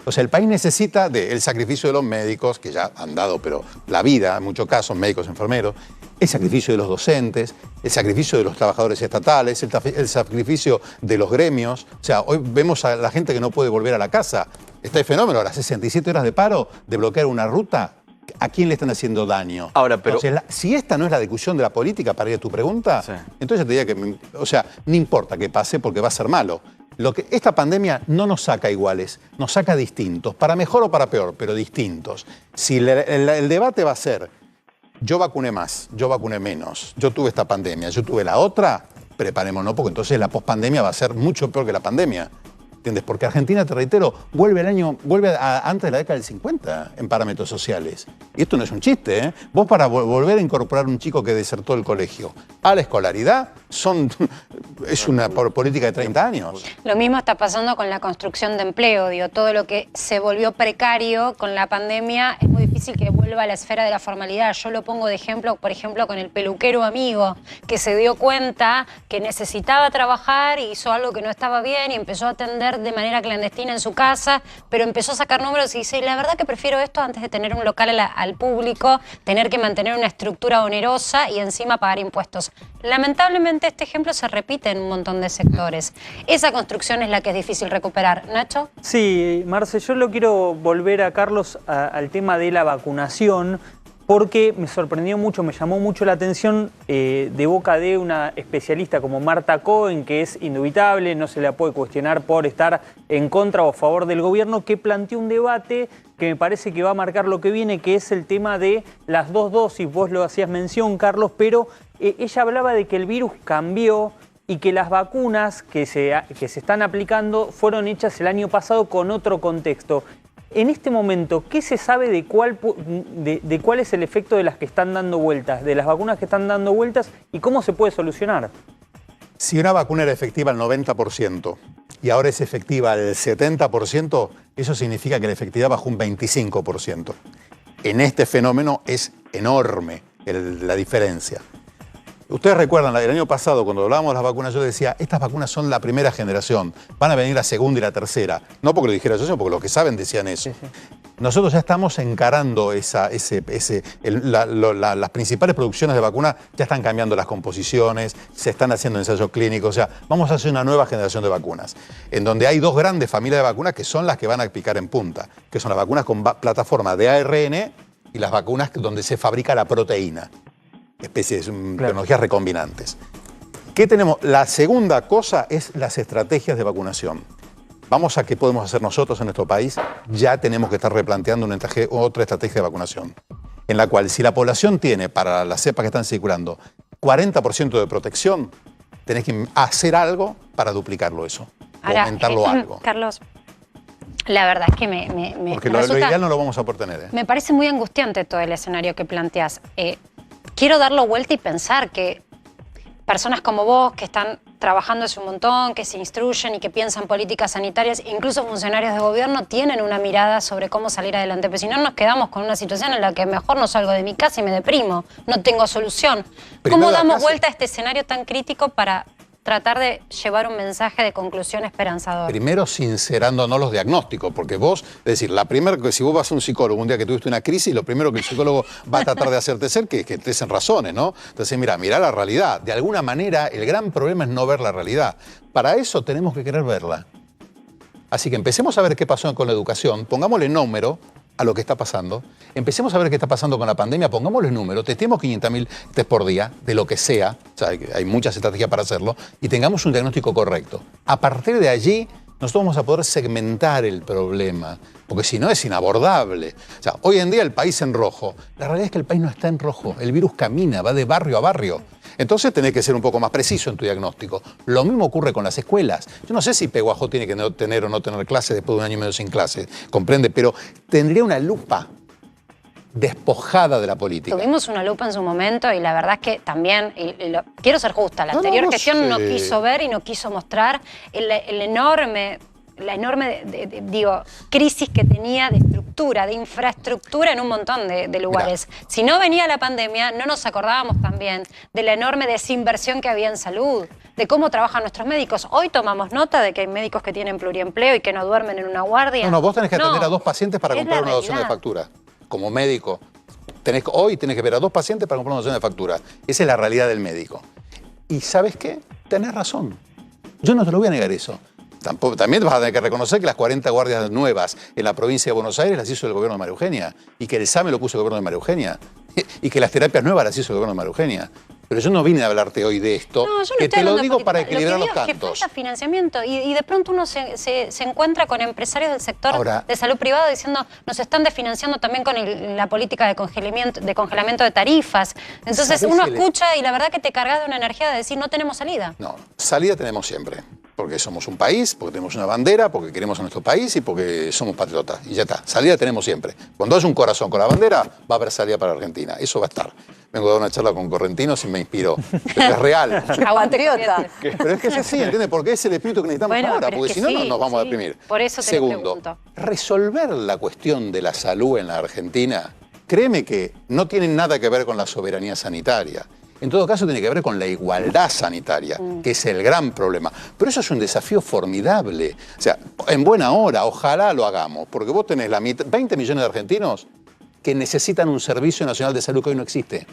S7: O sea, el país necesita del sacrificio de los médicos, que ya han dado, pero la vida, en muchos casos, médicos, enfermeros, el sacrificio de los docentes, el sacrificio de los trabajadores estatales, el sacrificio de los gremios. O sea, hoy vemos a la gente que no puede volver a la casa. Está el fenómeno, a las 67 horas de paro, de bloquear una ruta. ¿A quién le están haciendo daño?
S2: Ahora, pero...
S7: Entonces, si esta no es la discusión de la política, para ir a tu pregunta,
S2: Sí.
S7: entonces te diría que, o sea, no importa que pase porque va a ser malo. Esta pandemia no nos saca iguales, nos saca distintos, para mejor o para peor, pero distintos. Si el debate va a ser, yo vacuné más, yo vacuné menos, yo tuve esta pandemia, yo tuve la otra, preparémonos porque entonces la pospandemia va a ser mucho peor que la pandemia. ¿Entiendes? Porque Argentina, te reitero, vuelve antes de la década del 50 en parámetros sociales. Y esto no es un chiste, ¿eh? Vos para volver a incorporar un chico que desertó del colegio a la escolaridad es una política de 30 años.
S1: Lo mismo está pasando con la construcción de empleo. Digo, todo lo que se volvió precario con la pandemia es muy difícil que vuelva a la esfera de la formalidad. Yo lo pongo de ejemplo, por ejemplo, con el peluquero amigo, que se dio cuenta que necesitaba trabajar y hizo algo que no estaba bien y empezó a atender de manera clandestina en su casa, pero empezó a sacar números y dice, la verdad que prefiero esto antes de tener un local al público, tener que mantener una estructura onerosa y encima pagar impuestos. Lamentablemente este ejemplo se repite en un montón de sectores. Esa construcción es la que es difícil recuperar. ¿Nacho?
S4: Sí, Marce, yo lo quiero volver a Carlos al tema de la vacunación, porque me sorprendió mucho, me llamó mucho la atención de boca de una especialista como Marta Cohen, que es indubitable, no se la puede cuestionar por estar en contra o a favor del gobierno, que planteó un debate que me parece que va a marcar lo que viene, que es el tema de las 2 dosis. Vos lo hacías mención, Carlos, pero ella hablaba de que el virus cambió y que las vacunas que se están aplicando fueron hechas el año pasado con otro contexto. En este momento, ¿qué se sabe de cuál es el efecto de las que están dando vueltas, de las vacunas que están dando vueltas y cómo se puede solucionar?
S7: Si una vacuna era efectiva al 90% y ahora es efectiva al 70%, eso significa que la efectividad bajó un 25%. En este fenómeno es enorme la diferencia. Ustedes recuerdan, el año pasado, cuando hablábamos de las vacunas, yo decía, estas vacunas son la primera generación, van a venir la segunda y la tercera. No porque lo dijera yo, sino porque los que saben decían eso. Sí, sí. Nosotros ya estamos encarando las principales producciones de vacunas, ya están cambiando las composiciones, se están haciendo ensayos clínicos, o sea, vamos a hacer una nueva generación de vacunas, en donde hay 2 grandes familias de vacunas que son las que van a picar en punta, que son las vacunas con plataforma de ARN y las vacunas donde se fabrica la proteína. Especies, tecnologías recombinantes. ¿Qué tenemos? La segunda cosa es las estrategias de vacunación. Vamos a qué podemos hacer nosotros en nuestro país. Ya tenemos que estar replanteando otra estrategia de vacunación, en la cual si la población tiene, para las cepas que están circulando, 40% de protección, tenés que hacer algo para duplicarlo eso,
S1: ahora,
S7: aumentarlo algo.
S1: Carlos, la verdad es que
S7: porque lo ideal no lo vamos a poder tener.
S1: Me parece muy angustiante todo el escenario que planteás. Quiero darlo vuelta y pensar que personas como vos, que están trabajando hace un montón, que se instruyen y que piensan políticas sanitarias, incluso funcionarios de gobierno, tienen una mirada sobre cómo salir adelante. Pero si no, nos quedamos con una situación en la que mejor no salgo de mi casa y me deprimo, no tengo solución. ¿Cómo damos vuelta a este escenario tan crítico para tratar de llevar un mensaje de conclusión esperanzador?
S7: Primero, sincerándonos los diagnósticos, porque vos, es decir, si vos vas a un psicólogo un día que tuviste una crisis, lo primero que el psicólogo va a tratar de hacerte ser que te den razones, ¿no? Entonces, mira la realidad. De alguna manera, el gran problema es no ver la realidad. Para eso tenemos que querer verla. Así que empecemos a ver qué pasó con la educación, pongámosle número a lo que está pasando, empecemos a ver qué está pasando con la pandemia, pongámosle número, testemos 500.000 test por día, de lo que sea, o sea, hay muchas estrategias para hacerlo, y tengamos un diagnóstico correcto. A partir de allí, nosotros vamos a poder segmentar el problema, porque si no es inabordable. O sea, hoy en día el país en rojo, la realidad es que el país no está en rojo, el virus camina, va de barrio a barrio. Entonces tenés que ser un poco más preciso en tu diagnóstico. Lo mismo ocurre con las escuelas. Yo no sé si Peguajó tiene que tener o no tener clase después de 1 año y medio sin clase, comprende, pero tendría una lupa despojada de la política.
S1: Tuvimos una lupa en su momento y la verdad es que también, quiero ser justa, la anterior gestión no quiso ver y no quiso mostrar la enorme crisis que tenía de estructura, de infraestructura en un montón de lugares. Mirá. Si no venía la pandemia, no nos acordábamos también de la enorme desinversión que había en salud, de cómo trabajan nuestros médicos. Hoy tomamos nota de que hay médicos que tienen pluriempleo y que no duermen en una guardia.
S7: No, vos tenés que atender a 2 pacientes para comprar una docena de facturas. Como médico, hoy tenés que ver a 2 pacientes para comprar una docena de facturas. Esa es la realidad del médico. Y ¿sabes qué? Tenés razón. Yo no te lo voy a negar eso. También vas a tener que reconocer que las 40 guardias nuevas en la provincia de Buenos Aires las hizo el gobierno de María Eugenia, y que el examen lo puso el gobierno de María Eugenia, y que las terapias nuevas las hizo el gobierno de María Eugenia. Pero yo no vine a hablarte hoy de esto,
S1: No, yo no
S7: que
S1: estoy
S7: te lo
S1: hablando
S7: digo
S1: de
S7: para
S1: política.
S7: equilibrar
S1: Lo
S7: los
S1: que digo es que
S7: cantos.
S1: falta financiamiento y de pronto uno se encuentra con empresarios del sector
S7: Ahora,
S1: de salud privado diciendo nos están desfinanciando también con la política de congelamiento de tarifas. Entonces
S7: ¿sabés
S1: uno
S7: el-
S1: escucha y la verdad que te cargas de una energía de decir no tenemos salida.
S7: No, salida tenemos siempre. Porque somos un país, porque tenemos una bandera, porque queremos a nuestro país y porque somos patriotas. Y ya está, salida tenemos siempre. Cuando hay un corazón con la bandera, va a haber salida para Argentina. Eso va a estar. Vengo a dar una charla con Correntinos y me inspiró. Pero es real.
S3: Patriota.
S7: Pero es que es así, ¿entiendes? Porque es el espíritu que necesitamos
S1: Bueno,
S7: ahora,
S1: pero
S7: porque
S1: es
S7: si
S1: que
S7: no,
S1: sí,
S7: nos vamos a
S1: sí.
S7: deprimir.
S1: Por eso te lo
S7: Segundo,
S1: pregunto.
S7: resolver la cuestión de la salud en la Argentina, créeme que no tiene nada que ver con la soberanía sanitaria. En todo caso, tiene que ver con la igualdad sanitaria, que es el gran problema. Pero eso es un desafío formidable. O sea, en buena hora, ojalá lo hagamos, porque vos tenés 20 millones de argentinos que necesitan un servicio nacional de salud que hoy no existe.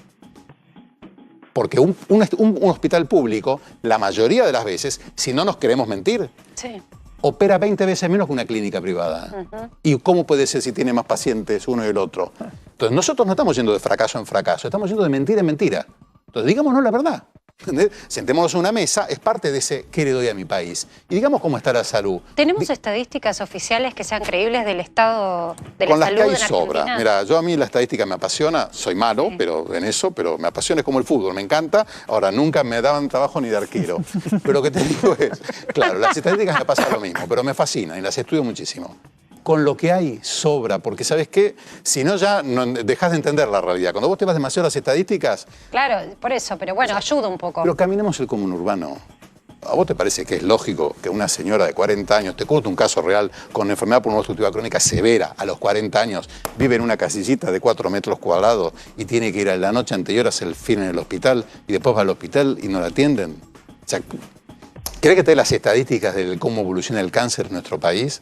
S7: Porque un hospital público, la mayoría de las veces, si no nos queremos mentir,
S1: Sí.
S7: opera 20 veces menos que una clínica privada. ¿Y cómo puede ser si tiene más pacientes uno y el otro? Entonces, nosotros no estamos yendo de fracaso en fracaso, estamos yendo de mentira en mentira. Entonces, digámonos la verdad. ¿Entendés? Sentémonos en una mesa, es parte de ese qué le doy a mi país. Y digamos cómo está la salud.
S1: ¿Tenemos estadísticas oficiales que sean creíbles del estado de la
S7: Con las
S1: salud
S7: que hay
S1: en
S7: sobra.
S1: Argentina?
S7: Mira, yo a mí la estadística me apasiona, soy malo, pero me apasiona, es como el fútbol, me encanta. Ahora, nunca me daban trabajo ni de arquero. Pero lo que te digo es, claro, las estadísticas me pasa lo mismo, pero me fascinan y las estudio muchísimo. Con lo que hay sobra, porque ¿sabes qué? Si no, ya no, dejas de entender la realidad. Cuando vos te vas demasiado a las estadísticas...
S1: Claro, por eso, pero bueno, ayuda un poco.
S7: Pero caminemos el común urbano. ¿A vos te parece que es lógico que una señora de 40 años, te cuento un caso real, con enfermedad pulmonar obstructiva crónica severa, a los 40 años, vive en una casillita de 4 metros cuadrados y tiene que ir a la noche anterior a hacer el film en el hospital y después va al hospital y no la atienden? O sea, ¿crees que te dé las estadísticas de cómo evoluciona el cáncer en nuestro país?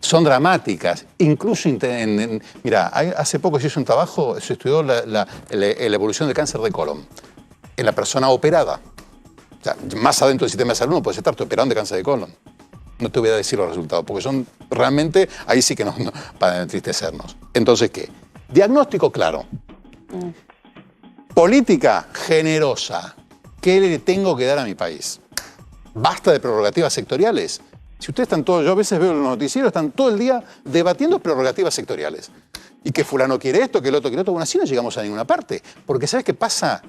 S7: Son dramáticas. Incluso, mira, hace poco se hizo un trabajo, se estudió la evolución del cáncer de colon en la persona operada. O sea, más adentro del sistema de salud no puedes estar operando de cáncer de colon. No te voy a decir los resultados, porque son realmente, ahí sí que no para entristecernos. Entonces, ¿qué? Diagnóstico claro. Política generosa. ¿Qué le tengo que dar a mi país? Basta de prerrogativas sectoriales. Si ustedes están todos, yo a veces veo en los noticieros, están todo el día debatiendo prerrogativas sectoriales. Y que fulano quiere esto, que el otro quiere esto. Bueno, así no llegamos a ninguna parte. Porque ¿sabes qué pasa?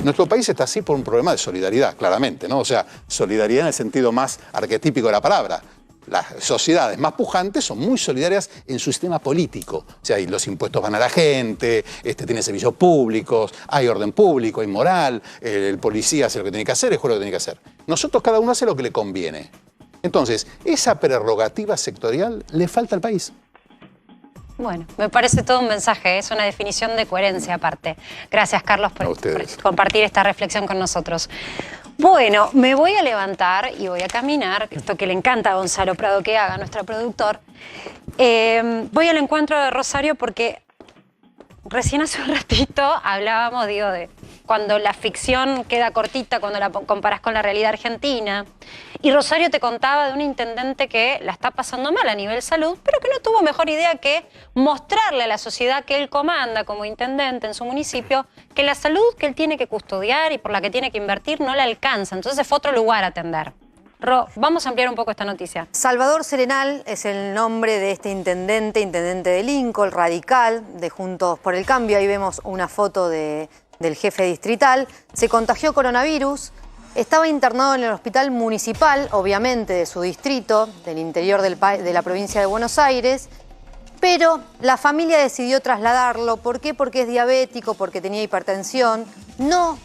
S7: Nuestro país está así por un problema de solidaridad, claramente, ¿no? O sea, solidaridad en el sentido más arquetípico de la palabra. Las sociedades más pujantes son muy solidarias en su sistema político. O sea, los impuestos van a la gente, tiene servicios públicos, hay orden público, hay moral, el policía hace lo que tiene que hacer, el juez lo que tiene que hacer. Nosotros cada uno hace lo que le conviene. Entonces, esa prerrogativa sectorial le falta al país.
S1: Bueno, me parece todo un mensaje, es una definición de coherencia aparte. Gracias, Carlos, por compartir esta reflexión con nosotros. Bueno, me voy a levantar y voy a caminar, esto que le encanta a Gonzalo Prado que haga, nuestro productor. Voy al encuentro de Rosario porque recién hace un ratito hablábamos, de cuando la ficción queda cortita, cuando la comparás con la realidad argentina. Y Rosario te contaba de un intendente que la está pasando mal a nivel salud, pero que no tuvo mejor idea que mostrarle a la sociedad que él comanda como intendente en su municipio que la salud que él tiene que custodiar y por la que tiene que invertir no le alcanza. Entonces fue a otro lugar a atender. Vamos a ampliar un poco esta noticia.
S3: Salvador Serenal es el nombre de este intendente de Lincoln, radical, de Juntos por el Cambio. Ahí vemos una foto del jefe distrital. Se contagió coronavirus, estaba internado en el hospital municipal, obviamente de su distrito, del interior de la provincia de Buenos Aires, pero la familia decidió trasladarlo. ¿Por qué? Porque es diabético, porque tenía hipertensión, no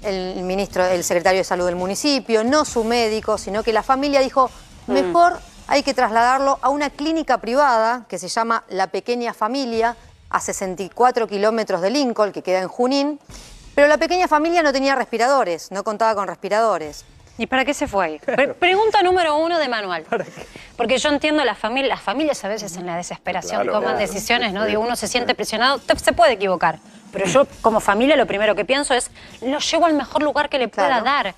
S3: el secretario de salud del municipio, no su médico, sino que la familia dijo, mejor hay que trasladarlo a una clínica privada que se llama La Pequeña Familia, a 64 kilómetros de Lincoln, que queda en Junín, pero la pequeña familia no tenía respiradores, no contaba con respiradores.
S1: ¿Y para qué se fue ahí? Pregunta número 1 de manual. Porque yo entiendo las familias a veces en la desesperación toman decisiones, ¿no? Digo, uno se siente presionado, se puede equivocar. Pero yo como familia lo primero que pienso es, lo llevo al mejor lugar que le pueda dar.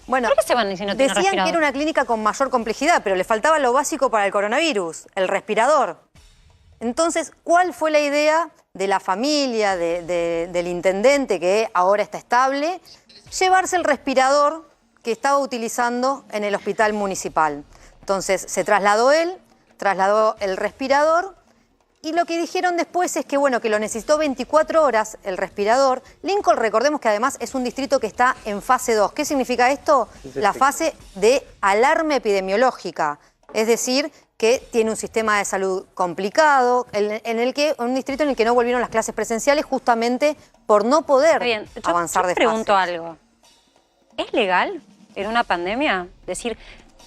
S3: Bueno,
S1: ¿por qué se van si no tienen
S3: decían
S1: respirador?
S3: que era una clínica con mayor complejidad, pero le faltaba lo básico para el coronavirus, el respirador. Entonces, ¿cuál fue la idea de la familia, del intendente, que ahora está estable? Llevarse el respirador que estaba utilizando en el hospital municipal. Entonces, se trasladó él, trasladó el respirador, y lo que dijeron después es que, bueno, que lo necesitó 24 horas el respirador. Lincoln, recordemos que además es un distrito que está en fase 2. ¿Qué significa esto? La fase de alarma epidemiológica. Es decir, que tiene un sistema de salud complicado, un distrito en el que no volvieron las clases presenciales justamente por no poder avanzar de fase.
S1: Yo pregunto algo. ¿Es legal en una pandemia decir,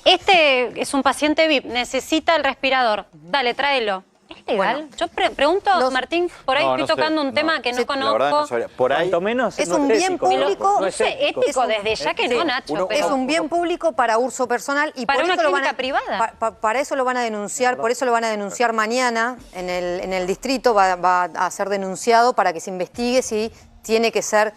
S1: este es un paciente VIP, necesita el respirador, dale, tráelo? ¿Es legal?
S3: Bueno,
S1: yo pregunto, Martín, por ahí
S2: No,
S1: estoy
S2: no sé,
S1: tocando un tema que no
S2: La verdad no
S1: conozco.
S2: sabría. Por ahí,
S4: Cuanto menos,
S3: Es
S4: no
S3: un bien
S4: ético,
S3: público.
S4: no es
S1: ético desde ya que no, Nacho.
S3: Es un bien público para uso personal y
S1: Para
S3: por
S1: una
S3: eso lo van
S1: clínica privada.
S3: para eso lo van a denunciar, por eso lo van a denunciar mañana en el distrito, va a ser denunciado para que se investigue si tiene que ser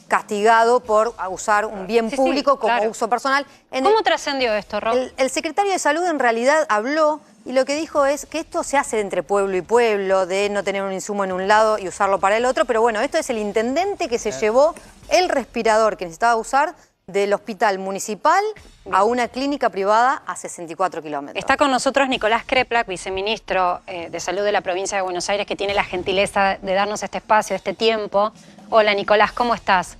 S3: castigado por usar un bien público como uso personal.
S1: ¿Cómo trascendió esto, Rob?
S3: El secretario de Salud en realidad habló y lo que dijo es que esto se hace entre pueblo y pueblo, de no tener un insumo en un lado y usarlo para el otro, pero bueno, esto es el intendente que se llevó el respirador que necesitaba usar del hospital municipal a una clínica privada a 64 kilómetros.
S1: Está con nosotros Nicolás Kreplak, viceministro de Salud de la provincia de Buenos Aires, que tiene la gentileza de darnos este espacio, este tiempo. Hola Nicolás, ¿cómo estás?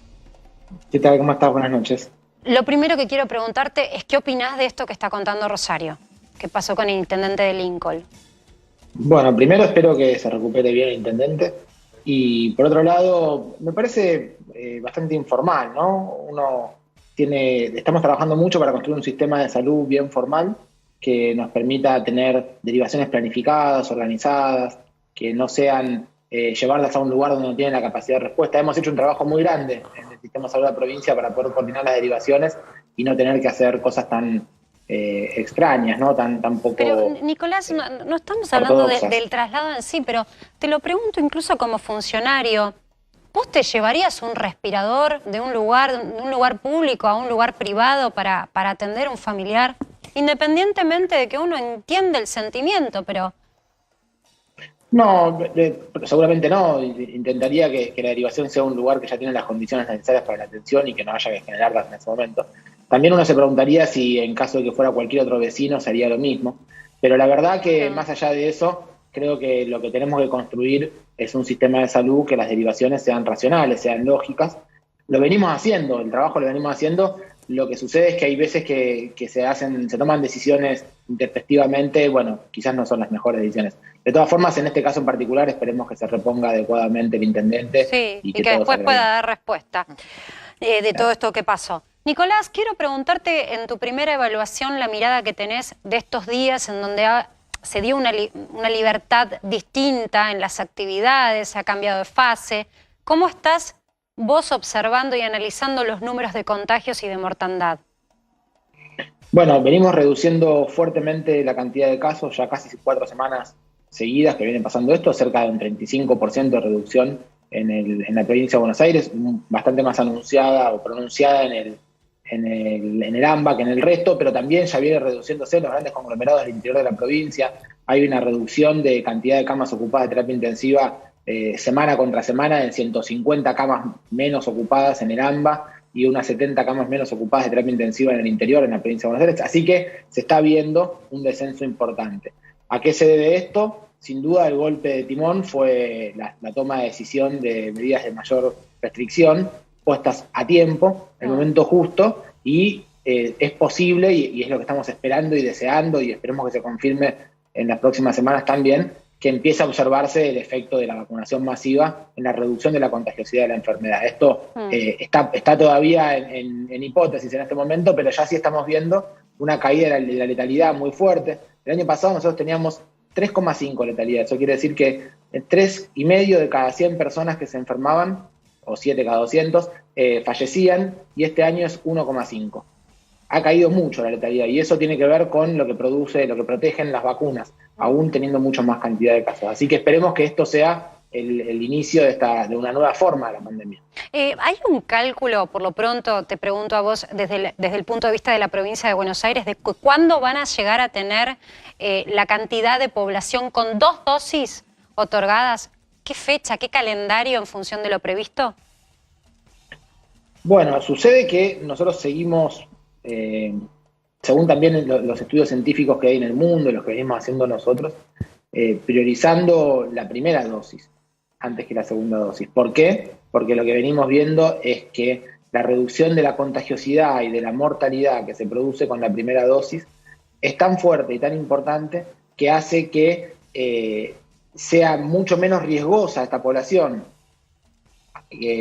S8: ¿Qué tal? ¿Cómo estás? Buenas noches.
S1: Lo primero que quiero preguntarte es ¿qué opinás de esto que está contando Rosario? ¿Qué pasó con el intendente de Lincoln?
S8: Bueno, primero espero que se recupere bien el intendente y por otro lado me parece bastante informal, ¿no? Estamos trabajando mucho para construir un sistema de salud bien formal que nos permita tener derivaciones planificadas, organizadas, que no sean llevarlas a un lugar donde no tienen la capacidad de respuesta. Hemos hecho un trabajo muy grande en el sistema de salud de la provincia para poder coordinar las derivaciones y no tener que hacer cosas tan extrañas, ¿no? Tan poco.
S1: Pero, Nicolás, no estamos hablando del traslado en sí, pero te lo pregunto incluso como funcionario. ¿Vos te llevarías un respirador de un lugar público a un lugar privado para atender a un familiar? Independientemente de que uno entiende el sentimiento, pero...
S8: No, seguramente no. Intentaría que la derivación sea un lugar que ya tiene las condiciones necesarias para la atención y que no haya que generarlas en ese momento. También uno se preguntaría si en caso de que fuera cualquier otro vecino sería lo mismo. Pero la verdad que más allá de eso, creo que lo que tenemos que construir es un sistema de salud que las derivaciones sean racionales, sean lógicas. Lo venimos haciendo, el trabajo lo venimos haciendo. Lo que sucede es que hay veces que se toman decisiones intempestivamente, bueno, quizás no son las mejores decisiones. De todas formas, en este caso en particular, esperemos que se reponga adecuadamente el intendente.
S1: Y que después pueda dar respuesta de todo esto que pasó. Nicolás, quiero preguntarte en tu primera evaluación la mirada que tenés de estos días en donde se dio una libertad distinta en las actividades, se ha cambiado de fase. ¿Cómo estás vos observando y analizando los números de contagios y de mortandad?
S8: Bueno, venimos reduciendo fuertemente la cantidad de casos, ya casi 4 semanas seguidas que vienen pasando esto, cerca de un 35% de reducción en la provincia de Buenos Aires, bastante más anunciada o pronunciada en el AMBA que en el resto, pero también ya viene reduciéndose en los grandes conglomerados del interior de la provincia. Hay una reducción de cantidad de camas ocupadas de terapia intensiva semana contra semana, en 150 camas menos ocupadas en el AMBA y unas 70 camas menos ocupadas de terapia intensiva en el interior, en la provincia de Buenos Aires. Así que se está viendo un descenso importante. ¿A qué se debe esto? Sin duda el golpe de timón fue la toma de decisión de medidas de mayor restricción, puestas a tiempo, en el momento justo, y es posible, y es lo que estamos esperando y deseando, y esperemos que se confirme en las próximas semanas también, que empiece a observarse el efecto de la vacunación masiva en la reducción de la contagiosidad de la enfermedad. Esto está todavía en hipótesis en este momento, pero ya sí estamos viendo una caída de la letalidad muy fuerte. El año pasado nosotros teníamos 3,5 letalidad. Eso quiere decir que 3,5 de cada 100 personas que se enfermaban, o 7 cada 200, fallecían, y este año es 1,5. Ha caído mucho la letalidad, y eso tiene que ver con lo que protegen las vacunas, aún teniendo mucho más cantidad de casos. Así que esperemos que esto sea el inicio de una nueva forma de la pandemia.
S1: ¿Hay un cálculo, por lo pronto, te pregunto a vos, desde el punto de vista de la provincia de Buenos Aires, de cuándo van a llegar a tener la cantidad de población con 2 dosis otorgadas? ¿Qué fecha, qué calendario en función de lo previsto?
S8: Bueno, sucede que nosotros seguimos, según también los estudios científicos que hay en el mundo y los que venimos haciendo nosotros, priorizando la primera dosis antes que la segunda dosis. ¿Por qué? Porque lo que venimos viendo es que la reducción de la contagiosidad y de la mortalidad que se produce con la primera dosis es tan fuerte y tan importante que hace que sea mucho menos riesgosa esta población,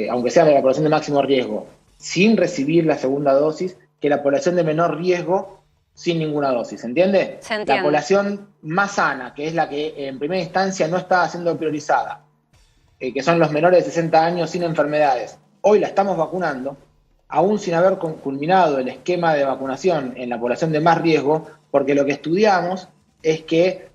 S8: aunque sea de la población de máximo riesgo, sin recibir la segunda dosis, que la población de menor riesgo sin ninguna dosis. ¿Se entiende?
S1: Se entiende.
S8: La población más sana, que es la que en primera instancia no está siendo priorizada, que son los menores de 60 años sin enfermedades, hoy la estamos vacunando, aún sin haber culminado el esquema de vacunación en la población de más riesgo, porque lo que estudiamos es que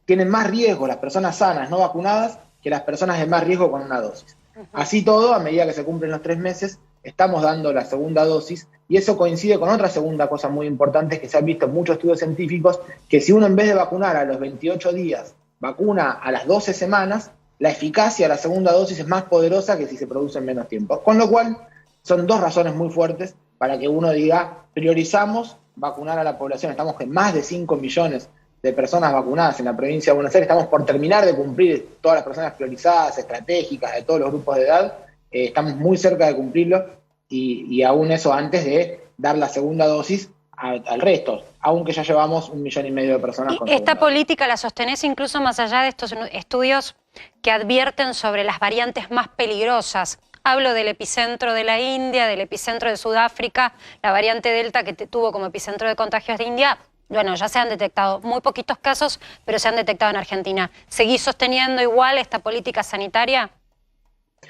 S8: tienen más riesgo las personas sanas no vacunadas que las personas de más riesgo con una dosis. Así todo, a medida que se cumplen los 3 meses, estamos dando la segunda dosis, y eso coincide con otra segunda cosa muy importante que se han visto en muchos estudios científicos, que si uno en vez de vacunar a los 28 días, vacuna a las 12 semanas, la eficacia de la segunda dosis es más poderosa que si se produce en menos tiempo. Con lo cual, son 2 razones muy fuertes para que uno diga, priorizamos vacunar a la población. Estamos en más de 5 millones de personas vacunadas en la provincia de Buenos Aires. Estamos por terminar de cumplir todas las personas priorizadas, estratégicas, de todos los grupos de edad. Estamos muy cerca de cumplirlo y aún eso antes de dar la segunda dosis al resto, aunque ya llevamos 1,5 millones de personas con
S1: Esta
S8: segunda
S1: política la sostenés incluso más allá de estos estudios que advierten sobre las variantes más peligrosas. Hablo del epicentro de la India, del epicentro de Sudáfrica, la variante Delta que tuvo como epicentro de contagios de India. Bueno, ya se han detectado muy poquitos casos, pero se han detectado en Argentina. ¿Seguís sosteniendo igual esta política sanitaria?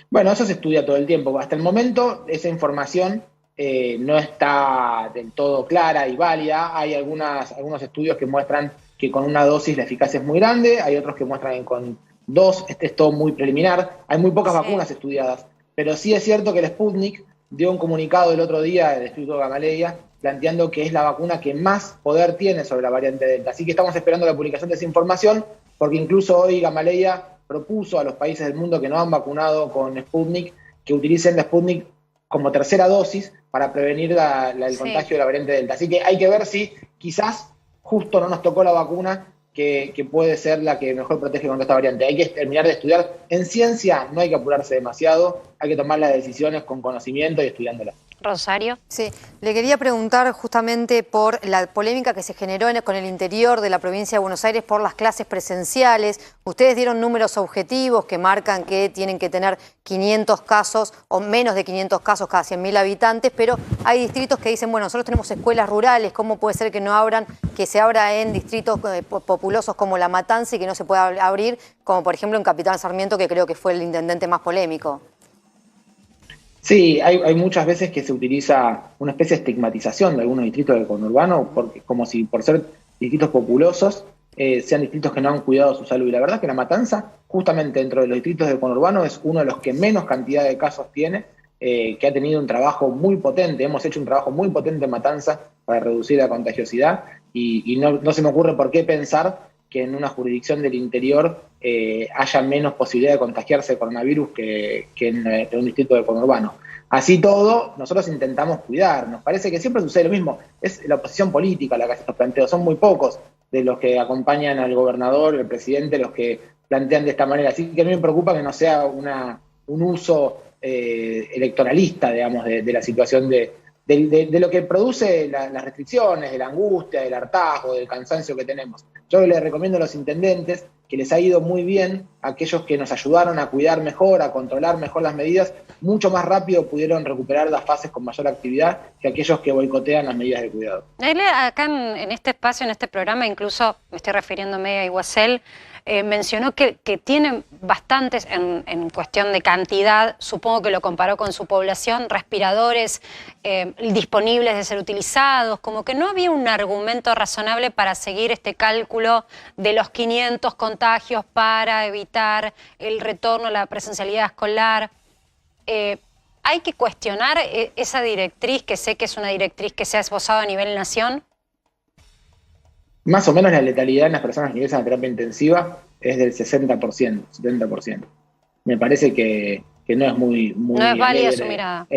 S8: Bueno, eso se estudia todo el tiempo. Hasta el momento esa información no está del todo clara y válida. Hay algunos estudios que muestran que con una dosis la eficacia es muy grande, hay otros que muestran que con 2, es todo muy preliminar. Hay muy pocas vacunas estudiadas, pero sí es cierto que el Sputnik dio un comunicado el otro día del Instituto Gamaleya planteando que es la vacuna que más poder tiene sobre la variante Delta. Así que estamos esperando la publicación de esa información, porque incluso hoy Gamaleya propuso a los países del mundo que no han vacunado con Sputnik que utilicen la Sputnik como tercera dosis para prevenir el contagio de la variante Delta. Así que hay que ver si quizás justo no nos tocó la vacuna que puede ser la que mejor protege contra esta variante. Hay que terminar de estudiar. En ciencia no hay que apurarse demasiado, hay que tomar las decisiones con conocimiento y estudiándolas.
S1: Rosario.
S3: Sí, le quería preguntar justamente por la polémica que se generó con el interior de la provincia de Buenos Aires por las clases presenciales. Ustedes dieron números objetivos que marcan que tienen que tener 500 casos o menos de 500 casos cada 100.000 habitantes, pero hay distritos que dicen, bueno, nosotros tenemos escuelas rurales, ¿cómo puede ser que no abran, que se abra en distritos populosos como La Matanza y que no se pueda abrir, como por ejemplo en Capitán Sarmiento, que creo que fue el intendente más polémico?
S8: Sí, hay muchas veces que se utiliza una especie de estigmatización de algunos distritos del conurbano, como si por ser distritos populosos sean distritos que no han cuidado su salud. Y la verdad es que La Matanza, justamente dentro de los distritos del conurbano, es uno de los que menos cantidad de casos tiene, que ha tenido un trabajo muy potente. Hemos hecho un trabajo muy potente en Matanza para reducir la contagiosidad y no se me ocurre por qué pensar que en una jurisdicción del interior haya menos posibilidad de contagiarse de coronavirus que en un distrito del conurbano. Así todo, nosotros intentamos cuidar. Nos parece que siempre sucede lo mismo. Es la oposición política la que hace estos planteos. Son muy pocos de los que acompañan al gobernador, el presidente, los que plantean de esta manera. Así que a mí me preocupa que no sea un uso electoralista, digamos, de la situación de lo que produce las restricciones, de la angustia, del hartazgo, del cansancio que tenemos. Yo les recomiendo a los intendentes que les ha ido muy bien, aquellos que nos ayudaron a cuidar mejor, a controlar mejor las medidas, mucho más rápido pudieron recuperar las fases con mayor actividad que aquellos que boicotean las medidas de cuidado.
S1: Acá en este espacio, en este programa, incluso me estoy refiriéndome a Iguacel, mencionó que tienen bastantes en cuestión de cantidad, supongo que lo comparó con su población, respiradores disponibles de ser utilizados, como que no había un argumento razonable para seguir este cálculo de los 500 contagios para evitar el retorno a la presencialidad escolar. ¿Hay que cuestionar esa directriz, que sé que es una directriz que se ha esbozado a nivel nación?
S8: Más o menos la letalidad en las personas que ingresan a terapia intensiva es del 60%, 70%. Me parece que no es muy
S1: no es válida
S8: alegre.
S1: su mirada.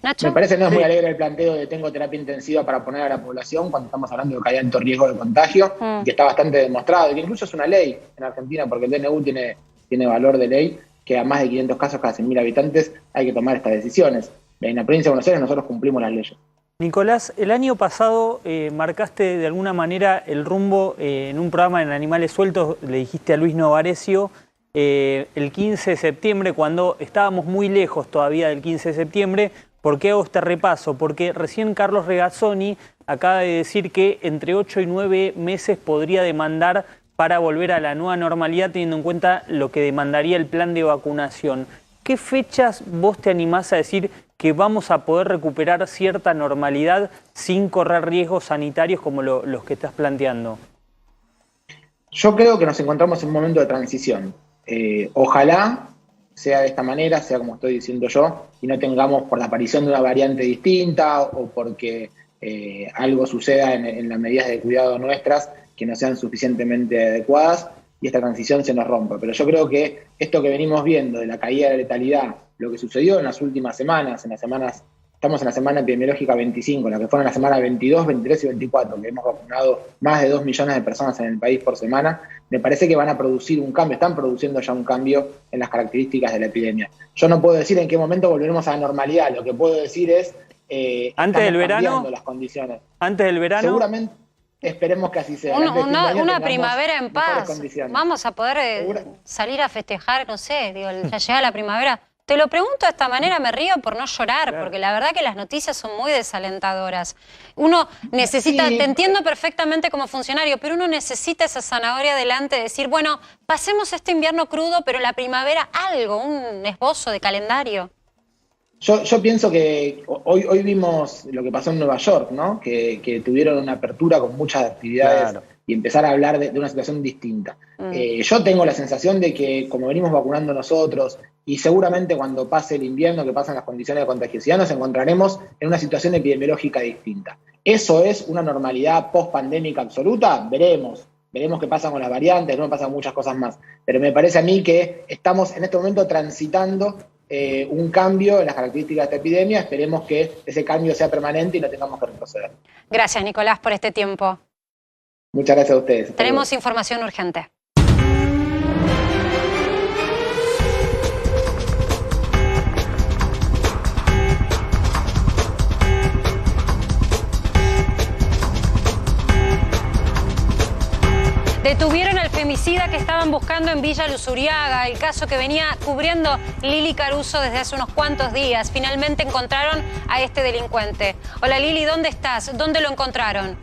S8: ¿Nacho? Me parece que no es muy alegre el planteo de tengo terapia intensiva para poner a la población cuando estamos hablando de que hay alto riesgo de contagio, que está bastante demostrado, y que incluso es una ley en Argentina, porque el DNU tiene valor de ley, que a más de 500 casos, cada 100.000 habitantes, hay que tomar estas decisiones. En la provincia de Buenos Aires nosotros cumplimos las leyes.
S4: Nicolás, el año pasado marcaste de alguna manera el rumbo en un programa en Animales Sueltos, le dijiste a Luis Novarecio, el 15 de septiembre, cuando estábamos muy lejos todavía del 15 de septiembre. ¿Por qué hago este repaso? Porque recién Carlos Regazzoni acaba de decir que entre 8 y 9 meses podría demandar para volver a la nueva normalidad, teniendo en cuenta lo que demandaría el plan de vacunación. ¿Qué fechas vos te animás a decir que vamos a poder recuperar cierta normalidad sin correr riesgos sanitarios como los que estás planteando?
S8: Yo creo que nos encontramos en un momento de transición. Ojalá sea de esta manera, sea como estoy diciendo yo, y no tengamos por la aparición de una variante distinta o porque algo suceda en las medidas de cuidado nuestras que no sean suficientemente adecuadas y esta transición se nos rompa. Pero yo creo que esto que venimos viendo de la caída de la letalidad, lo que sucedió en las últimas semanas, estamos en la semana epidemiológica 25, la que fueron las semanas 22, 23 y 24, que hemos vacunado más de 2 millones de personas en el país por semana, me parece que van a producir un cambio, están produciendo ya un cambio en las características de la epidemia. Yo no puedo decir en qué momento volveremos a la normalidad, lo que puedo decir es
S4: ¿antes del verano?
S8: Las condiciones.
S4: ¿Antes del verano?
S8: Seguramente. Esperemos que así sea.
S1: Una primavera en paz. Vamos a poder salir a festejar, no sé, digo, ya llega la primavera. Te lo pregunto de esta manera, me río por no llorar, claro, porque la verdad que las noticias son muy desalentadoras. Uno necesita, sí, te entiendo perfectamente como funcionario, pero uno necesita esa zanahoria adelante de decir, bueno, pasemos este invierno crudo, pero la primavera algo, un esbozo de calendario.
S8: Yo pienso que hoy vimos lo que pasó en Nueva York, ¿no? Que tuvieron una apertura con muchas actividades, claro, y empezar a hablar de una situación distinta. Yo tengo la sensación de que, como venimos vacunando nosotros, y seguramente cuando pase el invierno, que pasan las condiciones de contagiosidad, nos encontraremos en una situación epidemiológica distinta. ¿Eso es una normalidad post-pandémica absoluta? Veremos qué pasa con las variantes, no pasan muchas cosas más. Pero me parece a mí que estamos en este momento transitando un cambio en las características de esta epidemia. Esperemos que ese cambio sea permanente y no tengamos que retroceder.
S1: Gracias, Nicolás, por este tiempo.
S8: Muchas gracias a ustedes.
S1: Tenemos información urgente. Detuvieron al femicida que estaban buscando en Villa Luzuriaga, el caso que venía cubriendo Lili Caruso desde hace unos cuantos días. Finalmente encontraron a este delincuente. Hola Lili, ¿dónde estás? ¿Dónde lo encontraron?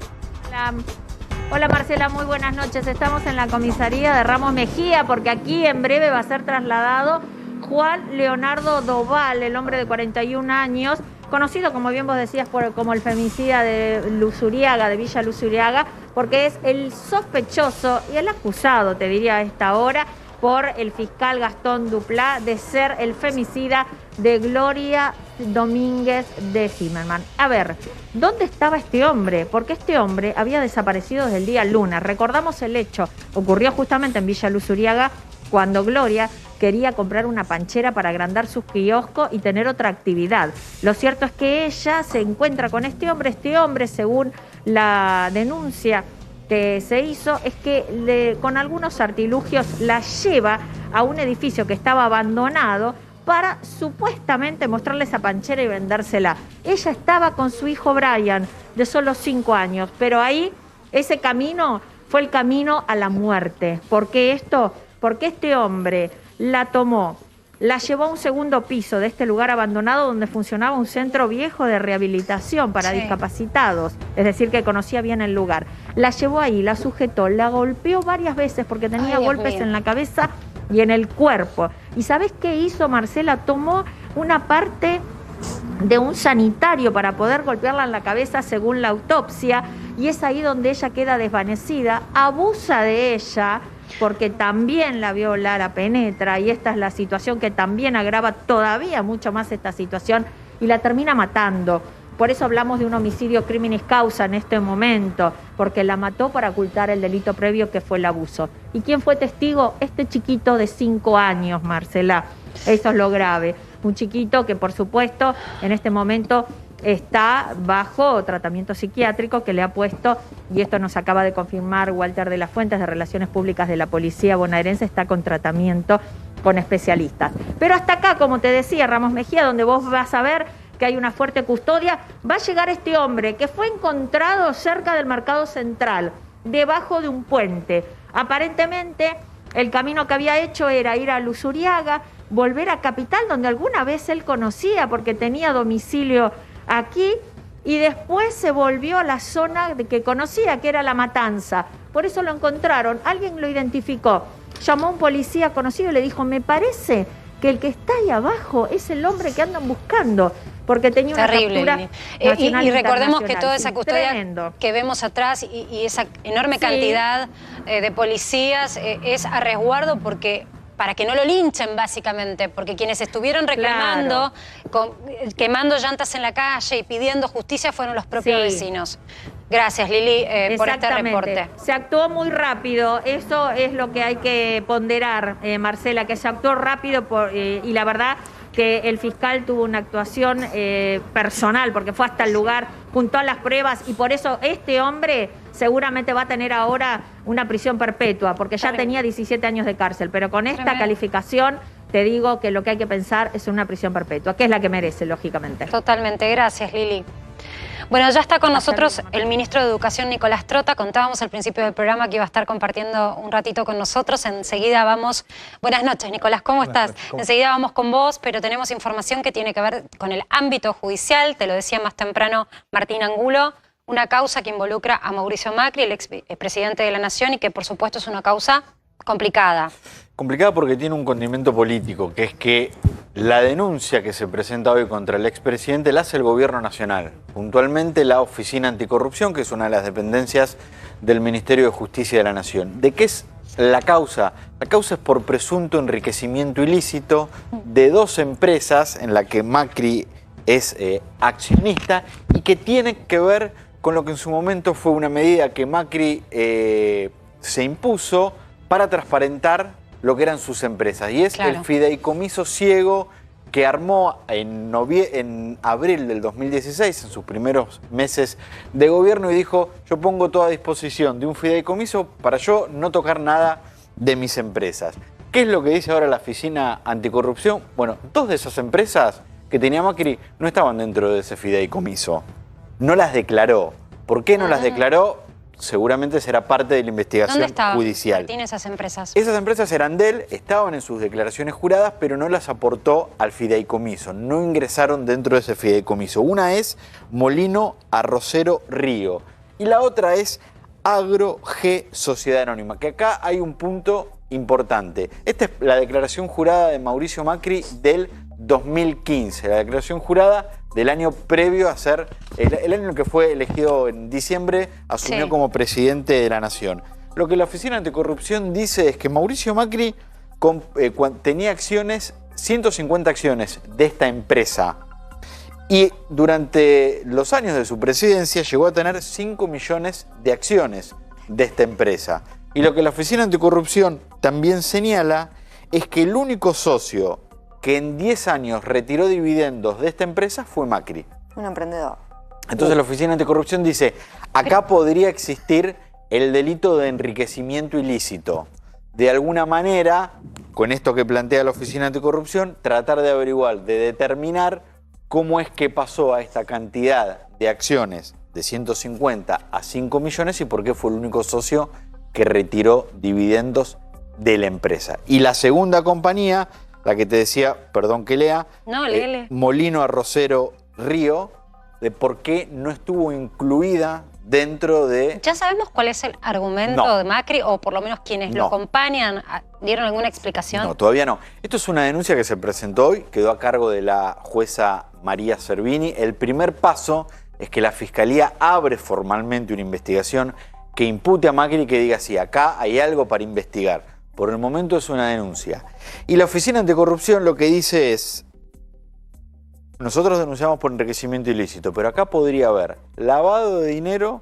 S9: Hola Marcela, muy buenas noches. Estamos en la comisaría de Ramos Mejía porque aquí en breve va a ser trasladado Juan Leonardo Doval, el hombre de 41 años, conocido, como bien vos decías, como el femicida de Luzuriaga, de Villa Luzuriaga, porque es el sospechoso y el acusado, te diría a esta hora, por el fiscal Gastón Duplá, de ser el femicida de Gloria Domínguez de Zimmerman. A ver, ¿dónde estaba este hombre? Porque este hombre había desaparecido desde el día lunes. Recordamos el hecho, ocurrió justamente en Villa Luzuriaga, cuando Gloria quería comprar una panchera para agrandar sus kioscos y tener otra actividad. Lo cierto es que ella se encuentra con este hombre, según la denuncia que se hizo, es que con algunos artilugios la lleva a un edificio que estaba abandonado para supuestamente mostrarle esa panchera y vendérsela. Ella estaba con su hijo Brian, de solo 5 años, pero ahí ese camino fue el camino a la muerte. ¿Por qué esto? Porque este hombre la tomó, la llevó a un segundo piso de este lugar abandonado donde funcionaba un centro viejo de rehabilitación para discapacitados, es decir, que conocía bien el lugar. La llevó ahí, la sujetó, la golpeó varias veces porque tenía golpes en la cabeza y en el cuerpo. ¿Y sabés qué hizo Marcela? Tomó una parte de un sanitario para poder golpearla en la cabeza según la autopsia, y es ahí donde ella queda desvanecida, abusa de ella porque también la viola, la penetra, y esta es la situación que también agrava todavía mucho más esta situación y la termina matando. Por eso hablamos de un homicidio criminis causa en este momento, porque la mató para ocultar el delito previo que fue el abuso. ¿Y quién fue testigo? Este chiquito de 5 años, Marcela. Eso es lo grave. Un chiquito que, por supuesto, en este momento está bajo tratamiento psiquiátrico que le ha puesto, y esto nos acaba de confirmar Walter de las Fuentes de Relaciones Públicas de la Policía Bonaerense, está con tratamiento con especialistas. Pero hasta acá, como te decía, Ramos Mejía, donde vos vas a ver que hay una fuerte custodia, va a llegar este hombre que fue encontrado cerca del Mercado Central, debajo de un puente. Aparentemente, el camino que había hecho era ir a Luzuriaga, volver a Capital, donde alguna vez él conocía porque tenía domicilio aquí, y después se volvió a la zona que conocía, que era La Matanza. Por eso lo encontraron, alguien lo identificó, llamó a un policía conocido y le dijo: me parece que el que está ahí abajo es el hombre que andan buscando, porque tenía una captura nacional
S1: y recordemos que
S9: internacional.
S1: toda esa custodia
S9: Tremendo.
S1: que vemos atrás y esa enorme cantidad de policías es a resguardo porque... para que no lo linchen, básicamente, porque quienes estuvieron reclamando, quemando llantas en la calle y pidiendo justicia fueron los propios vecinos. Gracias, Lili, por este reporte.
S9: Se actuó muy rápido, eso es lo que hay que ponderar, Marcela, que se actuó rápido y la verdad que el fiscal tuvo una actuación personal, porque fue hasta el lugar, juntó las pruebas, y por eso este hombre seguramente va a tener ahora una prisión perpetua, porque ya tenía 17 años de cárcel, pero con esta calificación te digo que lo que hay que pensar es una prisión perpetua, que es la que merece, lógicamente.
S1: Totalmente, gracias, Lili. Bueno, ya está con nosotros el ministro de Educación, Nicolás Trota. Contábamos al principio del programa que iba a estar compartiendo un ratito con nosotros. Enseguida vamos... Buenas noches, Nicolás, ¿cómo estás? Enseguida vamos con vos, pero tenemos información que tiene que ver con el ámbito judicial. Te lo decía más temprano Martín Angulo. Una causa que involucra a Mauricio Macri, el expresidente de la Nación, y que por supuesto es una causa complicada.
S2: Complicada porque tiene un condimento político, que es que la denuncia que se presenta hoy contra el expresidente la hace el Gobierno Nacional, puntualmente la Oficina Anticorrupción, que es una de las dependencias del Ministerio de Justicia de la Nación. ¿De qué es la causa? La causa es por presunto enriquecimiento ilícito de 2 empresas en las que Macri es accionista y que tiene que ver con lo que en su momento fue una medida que Macri se impuso para transparentar lo que eran sus empresas. Y es el fideicomiso ciego que armó en abril del 2016, en sus primeros meses de gobierno, y dijo: yo pongo todo a disposición de un fideicomiso para yo no tocar nada de mis empresas. ¿Qué es lo que dice ahora la Oficina Anticorrupción? Bueno, 2 de esas empresas que tenía Macri no estaban dentro de ese fideicomiso. No las declaró. ¿Por qué no las declaró? Seguramente será parte de la investigación judicial.
S1: ¿Dónde estaban esas empresas?
S2: Esas empresas eran de él, estaban en sus declaraciones juradas, pero no las aportó al fideicomiso. No ingresaron dentro de ese fideicomiso. Una es Molino Arrocero Río y la otra es Agro G Sociedad Anónima, que acá hay un punto importante. Esta es la declaración jurada de Mauricio Macri del 2015, la declaración jurada del año previo a ser, el año en que fue elegido en diciembre, asumió como presidente de la Nación. Lo que la Oficina Anticorrupción dice es que Mauricio Macri tenía acciones, 150 acciones de esta empresa, y durante los años de su presidencia llegó a tener 5 millones de acciones de esta empresa. Y lo que la Oficina Anticorrupción también señala es que el único socio que en 10 años retiró dividendos de esta empresa fue Macri.
S3: Un emprendedor.
S2: Entonces la Oficina Anticorrupción dice, acá podría existir el delito de enriquecimiento ilícito. De alguna manera, con esto que plantea la Oficina Anticorrupción, tratar de averiguar, de determinar cómo es que pasó a esta cantidad de acciones de 150 a 5 millones y por qué fue el único socio que retiró dividendos de la empresa. Y la segunda compañía la que te decía, perdón que lea,
S1: No, léele.
S2: Molino Arrocero Río, de por qué no estuvo incluida dentro de...
S1: ¿Ya sabemos cuál es el argumento
S2: No.
S1: de Macri, o por lo menos quienes
S2: No.
S1: lo acompañan dieron alguna explicación?
S2: No, todavía no. Esto es una denuncia que se presentó hoy, quedó a cargo de la jueza María Servini. El primer paso es que la Fiscalía abre formalmente una investigación que impute a Macri y que diga si acá hay algo para investigar. Por el momento es una denuncia. Y la Oficina Anticorrupción lo que dice es: nosotros denunciamos por enriquecimiento ilícito, pero acá podría haber lavado de dinero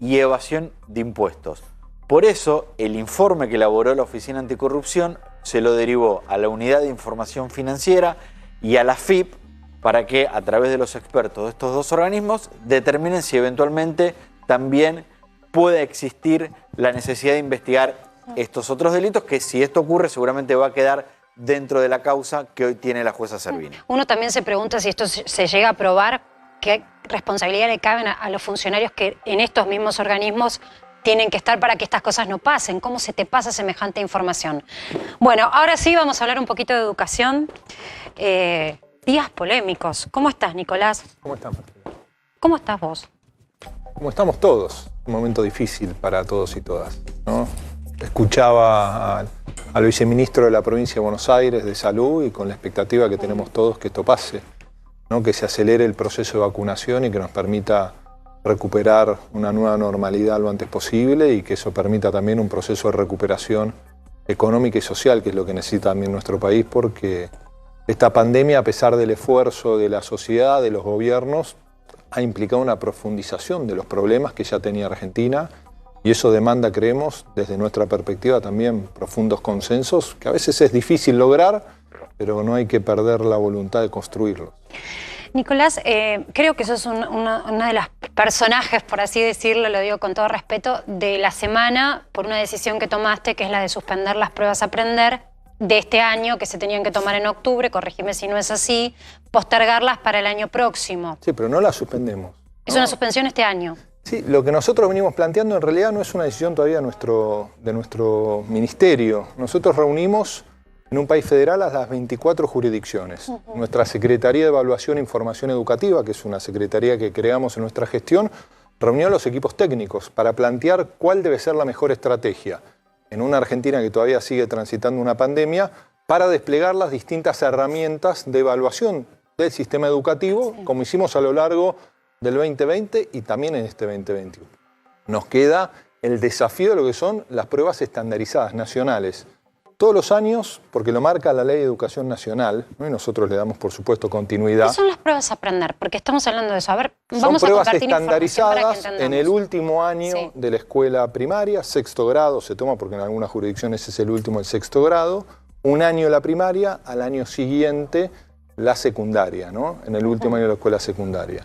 S2: y evasión de impuestos. Por eso, el informe que elaboró la Oficina Anticorrupción se lo derivó a la Unidad de Información Financiera y a la FIP para que, a través de los expertos de estos dos organismos, determinen si eventualmente también puede existir la necesidad de investigar estos otros delitos, que si esto ocurre seguramente va a quedar dentro de la causa que hoy tiene la jueza Servini.
S1: Uno también se pregunta si esto se llega a probar, qué responsabilidad le caben a los funcionarios que en estos mismos organismos tienen que estar para que estas cosas no pasen. ¿Cómo se te pasa semejante información? Bueno, ahora sí vamos a hablar un poquito de educación. Días polémicos. ¿Cómo estás, Nicolás?
S10: ¿Cómo estás, Marcela?
S1: ¿Cómo estás vos?
S10: Como estamos todos, un momento difícil para todos y todas, ¿no? Escuchaba al viceministro de la provincia de Buenos Aires de Salud y con la expectativa que tenemos todos que esto pase, ¿no? Que se acelere el proceso de vacunación y que nos permita recuperar una nueva normalidad lo antes posible y que eso permita también un proceso de recuperación económica y social, que es lo que necesita también nuestro país, porque esta pandemia, a pesar del esfuerzo de la sociedad, de los gobiernos, ha implicado una profundización de los problemas que ya tenía Argentina, y eso demanda, creemos, desde nuestra perspectiva también profundos consensos, que a veces es difícil lograr, pero no hay que perder la voluntad de construirlos.
S1: Nicolás, creo que sos una de las personajes, por así decirlo, lo digo con todo respeto, de la semana por una decisión que tomaste, que es la de suspender las pruebas Aprender de este año, que se tenían que tomar en octubre, corregime si no es así, postergarlas para el año próximo.
S10: Sí, pero no las suspendemos.
S1: Es una suspensión este año.
S10: Sí, lo que nosotros venimos planteando en realidad no es una decisión todavía de nuestro ministerio. Nosotros reunimos en un país federal a las 24 jurisdicciones. Nuestra Secretaría de Evaluación e Información Educativa, que es una secretaría que creamos en nuestra gestión, reunió a los equipos técnicos para plantear cuál debe ser la mejor estrategia en una Argentina que todavía sigue transitando una pandemia, para desplegar las distintas herramientas de evaluación del sistema educativo, como hicimos a lo largo del 2020 y también en este 2021. Nos queda el desafío de lo que son las pruebas estandarizadas nacionales. Todos los años, porque lo marca la Ley de Educación Nacional, ¿no? Y nosotros le damos, por supuesto, continuidad.
S1: ¿Qué son las pruebas Aprender? Porque estamos hablando de eso. A ver,
S10: Son
S1: vamos a
S10: pruebas
S1: compartir
S10: estandarizadas
S1: información para que entendamos.
S10: en el último año
S1: Sí.
S10: de la escuela primaria, sexto grado se toma, porque en algunas jurisdicciones es el último, el sexto grado, un año la primaria, al año siguiente la secundaria, ¿no? En el último año de la escuela secundaria.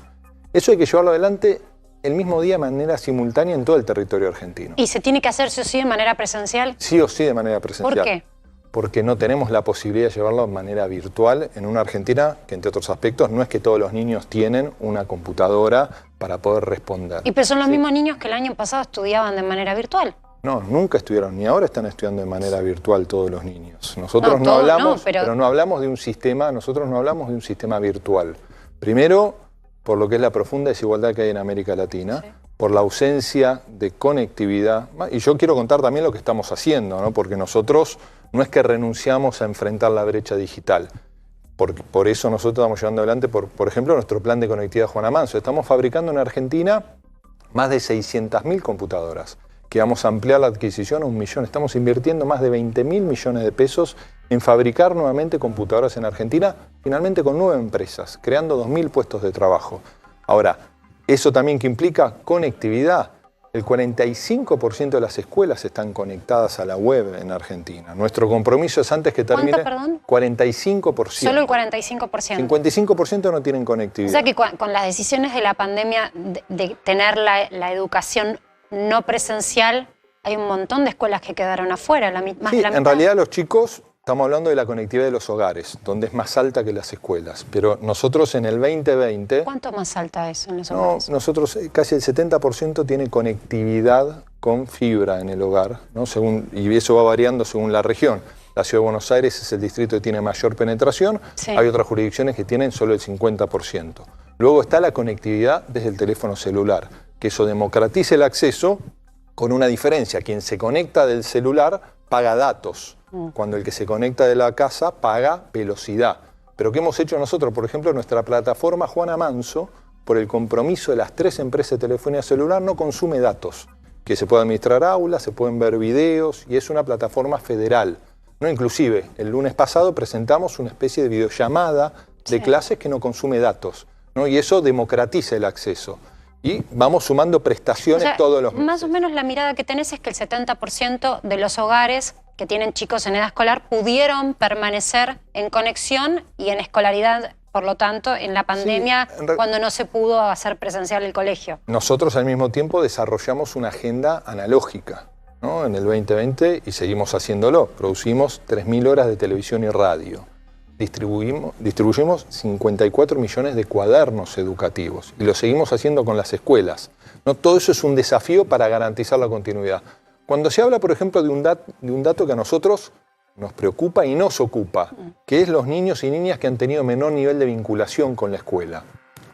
S10: Eso hay que llevarlo adelante el mismo día de manera simultánea en todo el territorio argentino.
S1: ¿Y se tiene que hacer sí o sí de manera presencial?
S10: Sí o sí de manera presencial.
S1: ¿Por qué?
S10: Porque no tenemos la posibilidad de llevarlo de manera virtual en una Argentina que, entre otros aspectos, no es que todos los niños tienen una computadora para poder responder.
S1: Y pero son los mismos niños que el año pasado estudiaban de manera virtual.
S10: No, nunca estudiaron, ni ahora están estudiando de manera virtual todos los niños. Nosotros no
S1: todos no,
S10: hablamos,
S1: pero
S10: pero no hablamos de un sistema, nosotros no hablamos de un sistema virtual. Primero, por lo que es la profunda desigualdad que hay en América Latina,
S1: Sí.
S10: por la ausencia de conectividad. Y yo quiero contar también lo que estamos haciendo, ¿no? Porque nosotros no es que renunciamos a enfrentar la brecha digital. Por eso nosotros estamos llevando adelante, por ejemplo, nuestro plan de conectividad Juana Manso. Estamos fabricando en Argentina más de 600.000 computadoras, que vamos a ampliar la adquisición a 1 millón. Estamos invirtiendo más de 20.000 millones de pesos en fabricar nuevamente computadoras en Argentina, finalmente con 9 empresas, creando 2.000 puestos de trabajo. Ahora, eso también que implica conectividad. El 45% de las escuelas están conectadas a la web en Argentina. Nuestro compromiso es, antes que termine,
S1: ¿Cuánto, perdón?
S10: 45%.
S1: Solo el 45%.
S10: 55% no tienen conectividad.
S1: O sea que con las decisiones de la pandemia de tener la educación no presencial, hay un montón de escuelas que quedaron afuera, más
S10: Sí,
S1: de la mitad.
S10: en realidad los chicos, estamos hablando de la conectividad de los hogares, donde es más alta que las escuelas. Pero nosotros en el 2020...
S1: ¿Cuánto más alta es en los
S10: No,
S1: hogares?
S10: nosotros casi el 70% tiene conectividad con fibra en el hogar, ¿no? Y eso va variando según la región. La Ciudad de Buenos Aires es el distrito que tiene mayor penetración.
S1: Sí.
S10: Hay otras jurisdicciones que tienen solo el 50%. Luego está la conectividad desde el teléfono celular, que eso democratiza el acceso con una diferencia. Quien se conecta del celular paga datos, cuando el que se conecta de la casa paga velocidad. Pero ¿qué hemos hecho nosotros? Por ejemplo, nuestra plataforma Juana Manso, por el compromiso de las 3 empresas de telefonía celular, no consume datos, que se puede administrar aulas, se pueden ver videos, y es una plataforma federal. No, inclusive, el lunes pasado presentamos una especie de videollamada de clases que no consume datos, ¿no? Y eso democratiza el acceso. Y vamos sumando prestaciones todos los meses.
S1: Más o menos la mirada que tenés es que el 70% de los hogares que tienen chicos en edad escolar pudieron permanecer en conexión y en escolaridad, por lo tanto, en la pandemia, cuando no se pudo hacer presencial el colegio.
S10: Nosotros al mismo tiempo desarrollamos una agenda analógica, ¿no? En el 2020, y seguimos haciéndolo. Producimos 3.000 horas de televisión y radio. Distribuimos 54 millones de cuadernos educativos y lo seguimos haciendo con las escuelas, ¿no? Todo eso es un desafío para garantizar la continuidad. Cuando se habla, por ejemplo, de un dato que a nosotros nos preocupa y nos ocupa, que es los niños y niñas que han tenido menor nivel de vinculación con la escuela,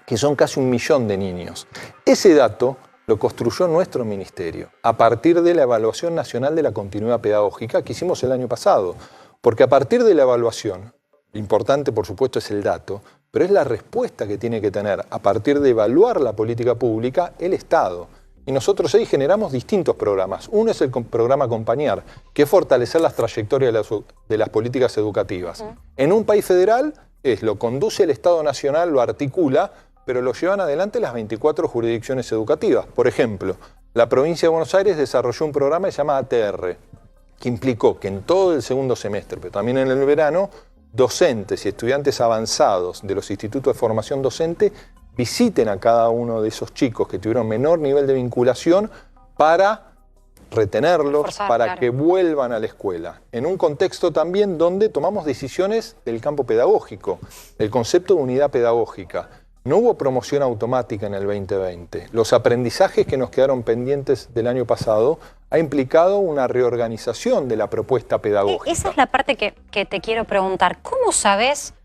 S10: que son casi 1 millón de niños. Ese dato lo construyó nuestro ministerio a partir de la Evaluación Nacional de la Continuidad Pedagógica que hicimos el año pasado, porque a partir de la evaluación, lo importante, por supuesto, es el dato, pero es la respuesta que tiene que tener, a partir de evaluar la política pública, el Estado. Y nosotros ahí generamos distintos programas. Uno es el programa Acompañar, que es fortalecer las trayectorias de las políticas educativas. En un país federal, lo conduce el Estado Nacional, lo articula, pero lo llevan adelante las 24 jurisdicciones educativas. Por ejemplo, la provincia de Buenos Aires desarrolló un programa que se llama ATR, que implicó que en todo el segundo semestre, pero también en el verano, docentes y estudiantes avanzados de los institutos de formación docente visiten a cada uno de esos chicos que tuvieron menor nivel de vinculación para retenerlos, para que vuelvan a la escuela. En un contexto también donde tomamos decisiones del campo pedagógico, el concepto de unidad pedagógica. No hubo promoción automática en el 2020. Los aprendizajes que nos quedaron pendientes del año pasado ha implicado una reorganización de la propuesta pedagógica.
S1: Esa es la parte que te quiero preguntar. ¿Cómo sabes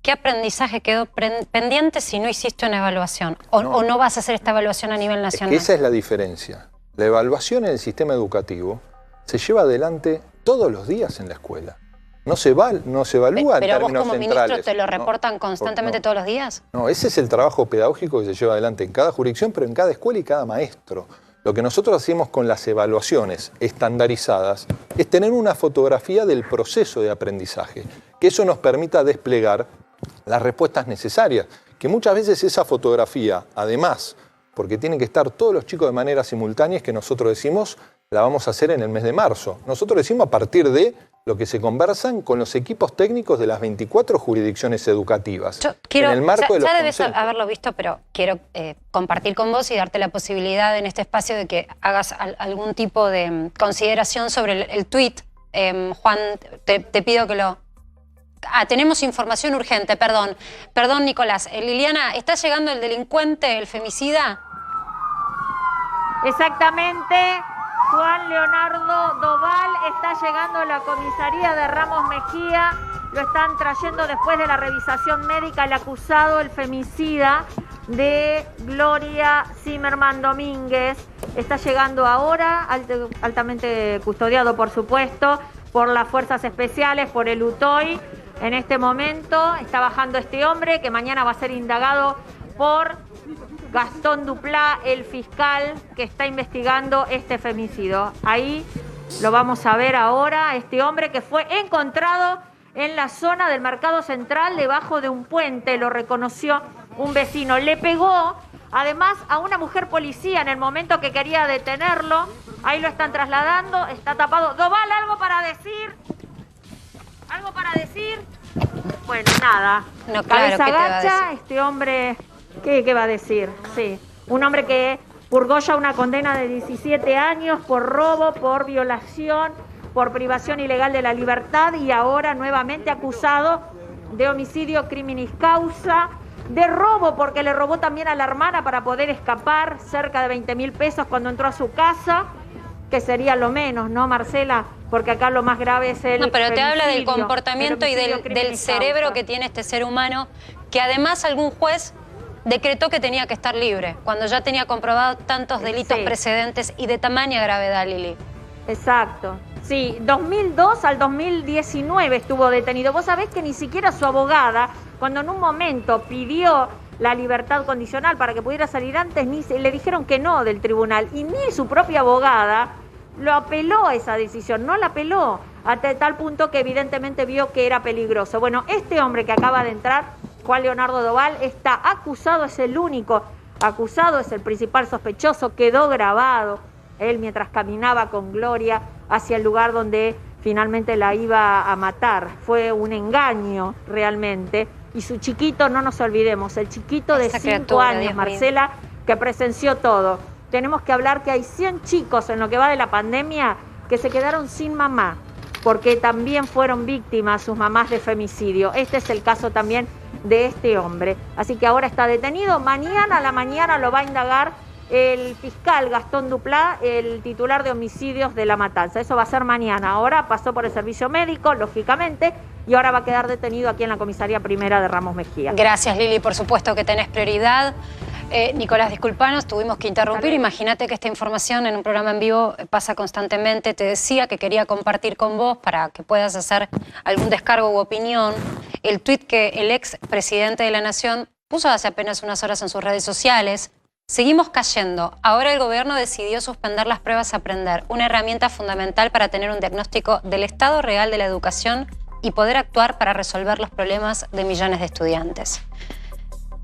S1: qué aprendizaje quedó pendiente si no hiciste una evaluación? ¿O no vas a hacer esta evaluación a nivel nacional?
S10: Esa es la diferencia. La evaluación en el sistema educativo se lleva adelante todos los días en la escuela. No se evalúa en términos centrales.
S1: ¿Pero vos como ministro te lo reportan constantemente todos los días?
S10: No, ese es el trabajo pedagógico que se lleva adelante en cada jurisdicción, pero en cada escuela y cada maestro. Lo que nosotros hacemos con las evaluaciones estandarizadas es tener una fotografía del proceso de aprendizaje, que eso nos permita desplegar las respuestas necesarias, que muchas veces esa fotografía, además, porque tienen que estar todos los chicos de manera simultánea, es que nosotros decimos, la vamos a hacer en el mes de marzo. Nosotros decimos a partir de lo que se conversan con los equipos técnicos de las 24 jurisdicciones educativas.
S1: Yo quiero,
S10: en el marco de los
S1: ya debes
S10: consensos.
S1: haberlo visto, pero quiero compartir con vos y darte la posibilidad en este espacio de que hagas algún tipo de consideración sobre el tuit. Juan, te pido que lo... tenemos información urgente, perdón, Nicolás. Liliana, ¿está llegando el delincuente, el femicida?
S9: Exactamente. Juan Leonardo Doval está llegando a la comisaría de Ramos Mejía. Lo están trayendo después de la revisación médica. El acusado, el femicida de Gloria Zimmerman Domínguez, está llegando ahora, altamente custodiado, por supuesto, por las fuerzas especiales, por el UTOI. En este momento está bajando este hombre que mañana va a ser indagado por Gastón Duplá, el fiscal que está investigando este femicidio. Ahí lo vamos a ver ahora, este hombre que fue encontrado en la zona del Mercado Central debajo de un puente, lo reconoció un vecino. Le pegó además a una mujer policía en el momento que quería detenerlo. Ahí lo están trasladando, está tapado. Doval, ¿algo para decir? ¿Algo para decir? Bueno, nada.
S1: No, claro,
S9: cabeza
S1: ¿qué te va a
S9: gacha,
S1: decir?
S9: este hombre, ¿qué va a decir? Sí, un hombre que purgó ya una condena de 17 años por robo, por violación, por privación ilegal de la libertad y ahora nuevamente acusado de homicidio criminis causa, de robo porque le robó también a la hermana para poder escapar, cerca de 20.000 pesos cuando entró a su casa, que sería lo menos, ¿no, Marcela? porque acá lo más grave es el
S1: No, pero te habla del
S9: femicidio,
S1: comportamiento y
S9: el homicidio
S1: del cerebro
S9: causa.
S1: que tiene este ser humano, que además algún juez decretó que tenía que estar libre, cuando ya tenía comprobado tantos delitos precedentes y de tamaña gravedad, Lili.
S9: Exacto. Sí, 2002 al 2019 estuvo detenido. Vos sabés que ni siquiera su abogada, cuando en un momento pidió la libertad condicional para que pudiera salir antes, le dijeron que no del tribunal. Y ni su propia abogada lo apeló a esa decisión, no la apeló, hasta tal punto que evidentemente vio que era peligroso. Bueno, este hombre que acaba de entrar, Juan Leonardo Doval, está acusado, es el único acusado, es el principal sospechoso, quedó grabado él mientras caminaba con Gloria hacia el lugar donde finalmente la iba a matar. Fue un engaño realmente. Y su chiquito, no nos olvidemos, el chiquito de 5 años, Marcela, que presenció todo. Tenemos que hablar que hay 100 chicos en lo que va de la pandemia que se quedaron sin mamá, porque también fueron víctimas sus mamás de femicidio. Este es el caso también de este hombre. Así que ahora está detenido. Mañana a la mañana lo va a indagar el fiscal Gastón Duplá, el titular de homicidios de La Matanza. Eso va a ser mañana. Ahora pasó por el servicio médico, lógicamente, y ahora va a quedar detenido aquí en la comisaría primera de Ramos Mejía.
S1: Gracias, Lili. Por supuesto que tenés prioridad. Nicolás, disculpanos, tuvimos que interrumpir. Imagínate que esta información en un programa en vivo pasa constantemente. Te decía que quería compartir con vos para que puedas hacer algún descargo u opinión el tuit que el ex presidente de la Nación puso hace apenas unas horas en sus redes sociales. Seguimos cayendo. Ahora el gobierno decidió suspender las pruebas Aprender, una herramienta fundamental para tener un diagnóstico del estado real de la educación y poder actuar para resolver los problemas de millones de estudiantes.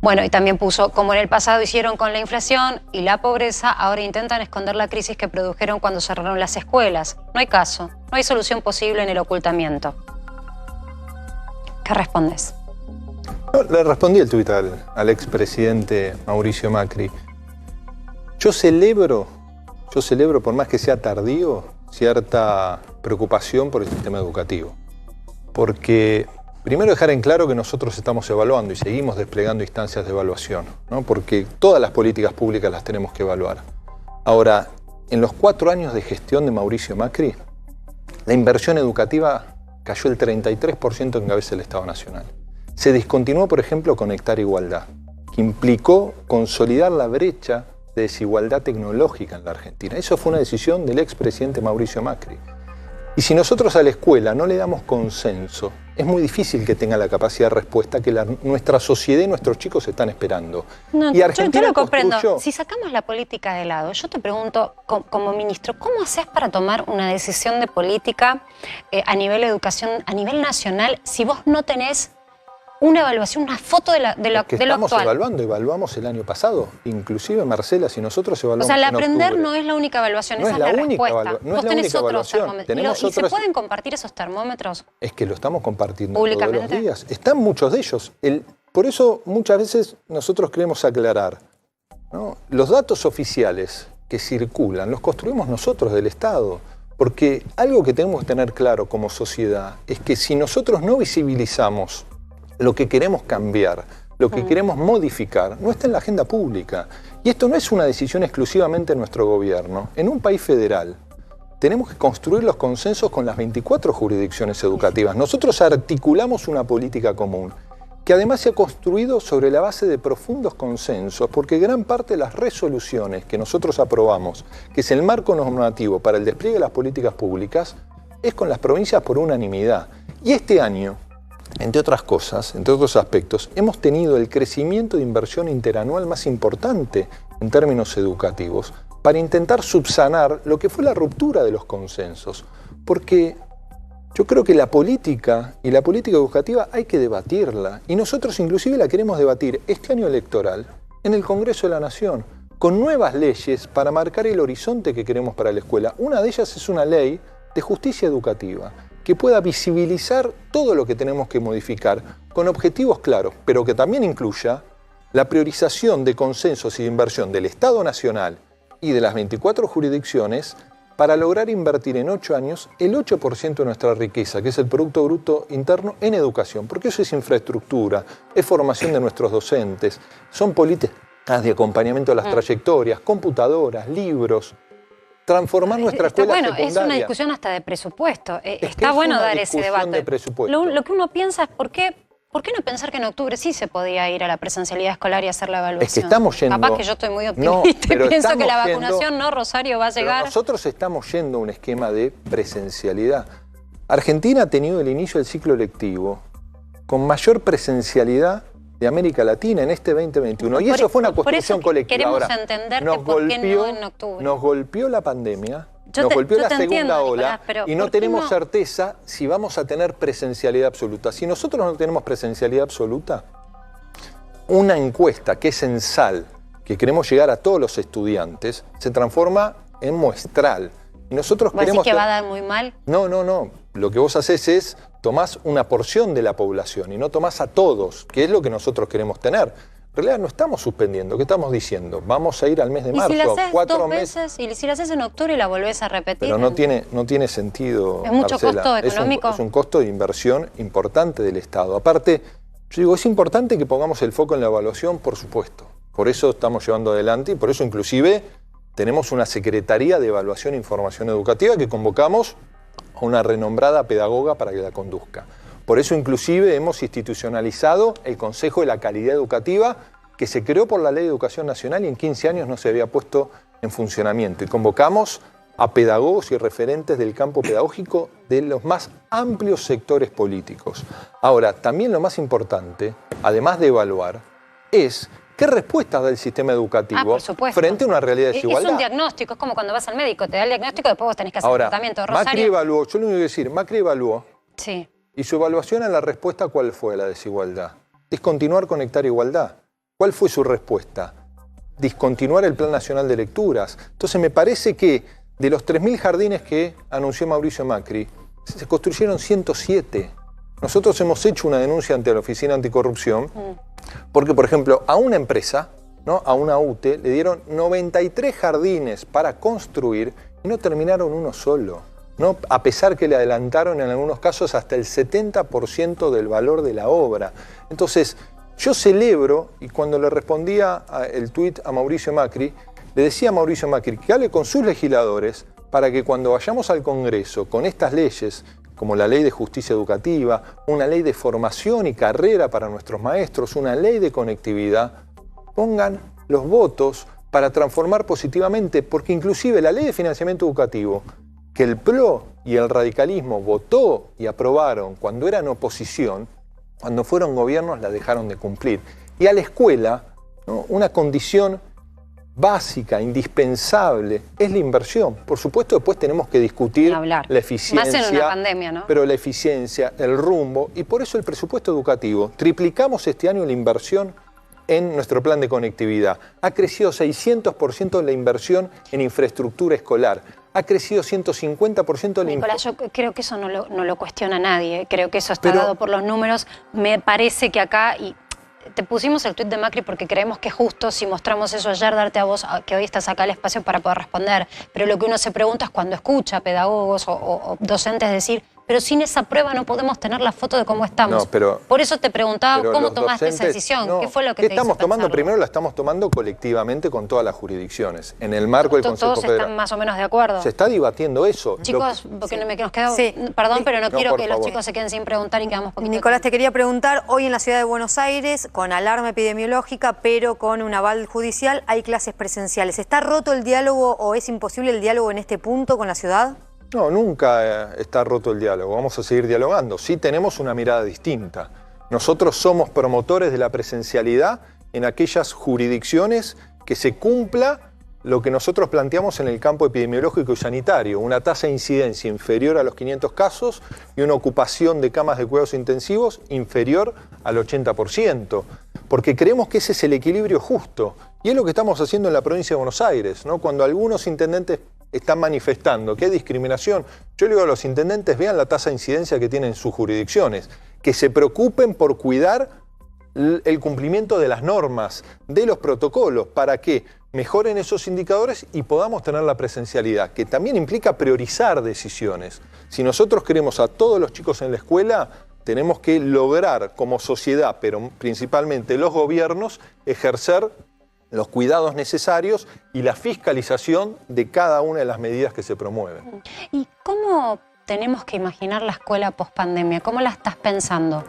S1: Bueno, y también puso, como en el pasado hicieron con la inflación y la pobreza, ahora intentan esconder la crisis que produjeron cuando cerraron las escuelas. No hay caso, no hay solución posible en el ocultamiento. ¿Qué respondes?
S10: No, le respondí el tuit al expresidente Mauricio Macri. Yo celebro, por más que sea tardío, cierta preocupación por el sistema educativo. Porque primero dejar en claro que nosotros estamos evaluando y seguimos desplegando instancias de evaluación, ¿no? Porque todas las políticas públicas las tenemos que evaluar. Ahora, en los 4 años de gestión de Mauricio Macri, la inversión educativa cayó el 33% en cabeza del Estado Nacional. Se discontinuó, por ejemplo, Conectar Igualdad, que implicó consolidar la brecha de desigualdad tecnológica en la Argentina. Eso fue una decisión del expresidente Mauricio Macri. Y si nosotros a la escuela no le damos consenso, es muy difícil que tenga la capacidad de respuesta que nuestra sociedad y nuestros chicos están esperando.
S1: No,
S10: y Argentina
S1: yo lo comprendo.
S10: construyó...
S1: Si sacamos la política de lado, yo te pregunto, como ministro, ¿cómo haces para tomar una decisión de política a nivel de educación, a nivel nacional, si vos no tenés una evaluación, una foto de lo
S10: estamos
S1: actual?
S10: evaluamos el año pasado. Inclusive, Marcela, si nosotros evaluamos.
S1: O sea, el
S10: en
S1: Aprender
S10: octubre,
S1: no es la única evaluación,
S10: no
S1: esa
S10: es la
S1: es la
S10: única
S1: respuesta.
S10: no es
S1: Vos
S10: la
S1: tenés
S10: única
S1: otros
S10: evaluación.
S1: termómetros.
S10: Tenemos
S1: ¿Y se
S10: otras...
S1: pueden compartir esos termómetros?
S10: Es que lo estamos compartiendo
S1: ¿Públicamente?
S10: todos los días. Están muchos de ellos. Por eso muchas veces nosotros queremos aclarar, ¿no? Los datos oficiales que circulan los construimos nosotros del Estado. Porque algo que tenemos que tener claro como sociedad es que si nosotros no visibilizamos lo que queremos cambiar, lo que queremos modificar, no está en la agenda pública. Y esto no es una decisión exclusivamente de nuestro gobierno. En un país federal tenemos que construir los consensos con las 24 jurisdicciones educativas. Nosotros articulamos una política común que además se ha construido sobre la base de profundos consensos, porque gran parte de las resoluciones que nosotros aprobamos, que es el marco normativo para el despliegue de las políticas públicas, es con las provincias por unanimidad. Y este año, entre otras cosas, entre otros aspectos, hemos tenido el crecimiento de inversión interanual más importante en términos educativos para intentar subsanar lo que fue la ruptura de los consensos. Porque yo creo que la política y la política educativa hay que debatirla. Y nosotros inclusive la queremos debatir este año electoral en el Congreso de la Nación, con nuevas leyes para marcar el horizonte que queremos para la escuela. Una de ellas es una ley de justicia educativa, que pueda visibilizar todo lo que tenemos que modificar con objetivos claros, pero que también incluya la priorización de consensos y de inversión del Estado Nacional y de las 24 jurisdicciones para lograr invertir en 8 años el 8% de nuestra riqueza, que es el Producto Bruto Interno, en educación, porque eso es infraestructura, es formación de nuestros docentes, son políticas de acompañamiento de las trayectorias, computadoras, libros. transformar nuestra escuela secundaria.
S1: Es una discusión hasta de presupuesto. Está bueno dar ese debate. Lo que uno piensa es ¿por qué no pensar que en octubre sí se podía ir a la presencialidad escolar y hacer la evaluación?
S10: Es que estamos yendo...
S1: Capaz que yo estoy muy optimista y pienso que la vacunación, Rosario, va a llegar...
S10: Pero nosotros estamos yendo a un esquema de presencialidad. Argentina ha tenido el inicio del ciclo lectivo con mayor presencialidad de América Latina en este 2021. Y eso fue una construcción colectiva.
S1: Queremos
S10: ahora,
S1: entender por qué no en octubre.
S10: Nos golpeó la pandemia, nos golpeó la segunda ola, y no tenemos certeza si vamos a tener presencialidad absoluta. Si nosotros no tenemos presencialidad absoluta, una encuesta que es censal, que queremos llegar a todos los estudiantes, se transforma en muestral. Y nosotros queremos...
S1: ¿Decís que va a dar muy mal?
S10: No. Lo que vos haces es tomás una porción de la población y no tomás a todos, que es lo que nosotros queremos tener. En realidad no estamos suspendiendo. ¿Qué estamos diciendo? Vamos a ir al mes de marzo.
S1: ¿Y si la haces
S10: 4 meses?
S1: Y si la haces en octubre y la volvés a repetir?
S10: Pero no tiene sentido,
S1: ¿Es mucho
S10: Marcela.
S1: costo económico?
S10: Es un costo de inversión importante del Estado. Aparte, yo digo, es importante que pongamos el foco en la evaluación, por supuesto. Por eso estamos llevando adelante y por eso inclusive tenemos una Secretaría de Evaluación e Información Educativa que convocamos a una renombrada pedagoga para que la conduzca. Por eso inclusive hemos institucionalizado el Consejo de la Calidad Educativa que se creó por la Ley de Educación Nacional y en 15 años no se había puesto en funcionamiento. Y convocamos a pedagogos y referentes del campo pedagógico de los más amplios sectores políticos. Ahora, también lo más importante, además de evaluar, es ¿qué respuestas da el sistema educativo frente a una realidad de desigualdad?
S1: Es un diagnóstico, es como cuando vas al médico, te da el diagnóstico, después vos tenés que hacer tratamiento.
S10: Rosario. Macri evaluó, yo lo único que decir, Macri evaluó.
S1: Sí.
S10: Y su evaluación a la respuesta, ¿cuál fue la desigualdad? Discontinuar Conectar Igualdad. ¿Cuál fue su respuesta? Discontinuar el Plan Nacional de Lecturas. Entonces me parece que de los 3.000 jardines que anunció Mauricio Macri, se construyeron 107. Nosotros hemos hecho una denuncia ante la Oficina Anticorrupción porque, por ejemplo, a una empresa, ¿no? A una UTE, le dieron 93 jardines para construir y no terminaron uno solo, ¿no? A pesar que le adelantaron en algunos casos hasta el 70% del valor de la obra. Entonces, yo celebro, y cuando le respondía el tuit a Mauricio Macri, le decía a Mauricio Macri que hable con sus legisladores para que cuando vayamos al Congreso con estas leyes, como la ley de justicia educativa, una ley de formación y carrera para nuestros maestros, una ley de conectividad, pongan los votos para transformar positivamente, porque inclusive la ley de financiamiento educativo, que el PRO y el radicalismo votó y aprobaron cuando eran oposición, cuando fueron gobiernos la dejaron de cumplir. Y a la escuela, ¿no? Una condición básica, indispensable, es la inversión. Por supuesto, después tenemos que discutir la eficiencia.
S1: Más en una pandemia, ¿no?
S10: Pero la eficiencia, el rumbo, y por eso el presupuesto educativo. Triplicamos este año la inversión en nuestro plan de conectividad. Ha crecido 600% la inversión en infraestructura escolar. Ha crecido 150% la
S1: Nicolás, yo creo que eso no lo cuestiona nadie. Creo que eso está dado por los números. Me parece que acá... Te pusimos el tuit de Macri porque creemos que es justo, si mostramos eso ayer, darte a vos, que hoy estás acá, el espacio para poder responder. Pero lo que uno se pregunta es cuando escucha a pedagogos o docentes decir, pero sin esa prueba no podemos tener la foto de cómo estamos.
S10: No, pero,
S1: por eso te preguntaba cómo tomaste esa decisión.
S10: No,
S1: ¿qué fue lo que te hizo
S10: estamos tomando?
S1: pensarlo?
S10: Primero la estamos tomando colectivamente con todas las jurisdicciones. En el marco del Consejo Federal.
S1: ¿Todos están más o menos de acuerdo?
S10: Se está debatiendo eso.
S1: Chicos, porque nos quedamos... Perdón, pero no quiero que los chicos se queden sin preguntar y quedamos poquito.
S3: Nicolás, te quería preguntar, hoy en la ciudad de Buenos Aires, con alarma epidemiológica, pero con un aval judicial, hay clases presenciales. ¿Está roto el diálogo o es imposible el diálogo en este punto con la ciudad?
S10: No, nunca está roto el diálogo. Vamos a seguir dialogando. Sí tenemos una mirada distinta. Nosotros somos promotores de la presencialidad en aquellas jurisdicciones que se cumpla lo que nosotros planteamos en el campo epidemiológico y sanitario, una tasa de incidencia inferior a los 500 casos y una ocupación de camas de cuidados intensivos inferior al 80%, porque creemos que ese es el equilibrio justo. Y es lo que estamos haciendo en la provincia de Buenos Aires, ¿no? Cuando algunos intendentes están manifestando que hay discriminación, yo le digo a los intendentes, vean la tasa de incidencia que tienen sus jurisdicciones, que se preocupen por cuidar el cumplimiento de las normas, de los protocolos, para que mejoren esos indicadores y podamos tener la presencialidad, que también implica priorizar decisiones. Si nosotros queremos a todos los chicos en la escuela, tenemos que lograr como sociedad, pero principalmente los gobiernos, ejercer los cuidados necesarios y la fiscalización de cada una de las medidas que se promueven.
S1: ¿Y cómo tenemos que imaginar la escuela post-pandemia? ¿Cómo la estás pensando?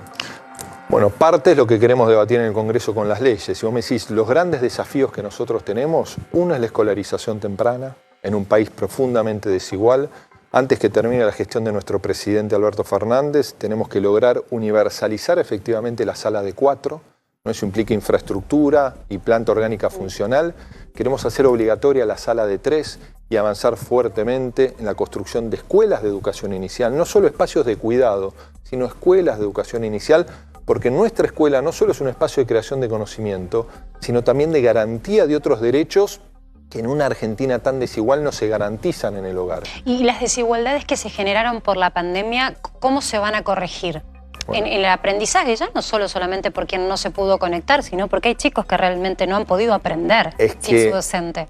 S10: Bueno, parte es lo que queremos debatir en el Congreso con las leyes. Si vos me decís, los grandes desafíos que nosotros tenemos, uno es la escolarización temprana en un país profundamente desigual. Antes que termine la gestión de nuestro presidente Alberto Fernández, tenemos que lograr universalizar efectivamente la sala de 4. ¿No? Eso implica infraestructura y planta orgánica funcional. Queremos hacer obligatoria la sala de 3 y avanzar fuertemente en la construcción de escuelas de educación inicial. No solo espacios de cuidado, sino escuelas de educación inicial, porque nuestra escuela no solo es un espacio de creación de conocimiento, sino también de garantía de otros derechos que en una Argentina tan desigual no se garantizan en el hogar.
S1: ¿Y las desigualdades que se generaron por la pandemia, cómo se van a corregir? Bueno. En el aprendizaje, ya no solamente por quien no se pudo conectar, sino porque hay chicos que realmente no han podido aprender sin su docente.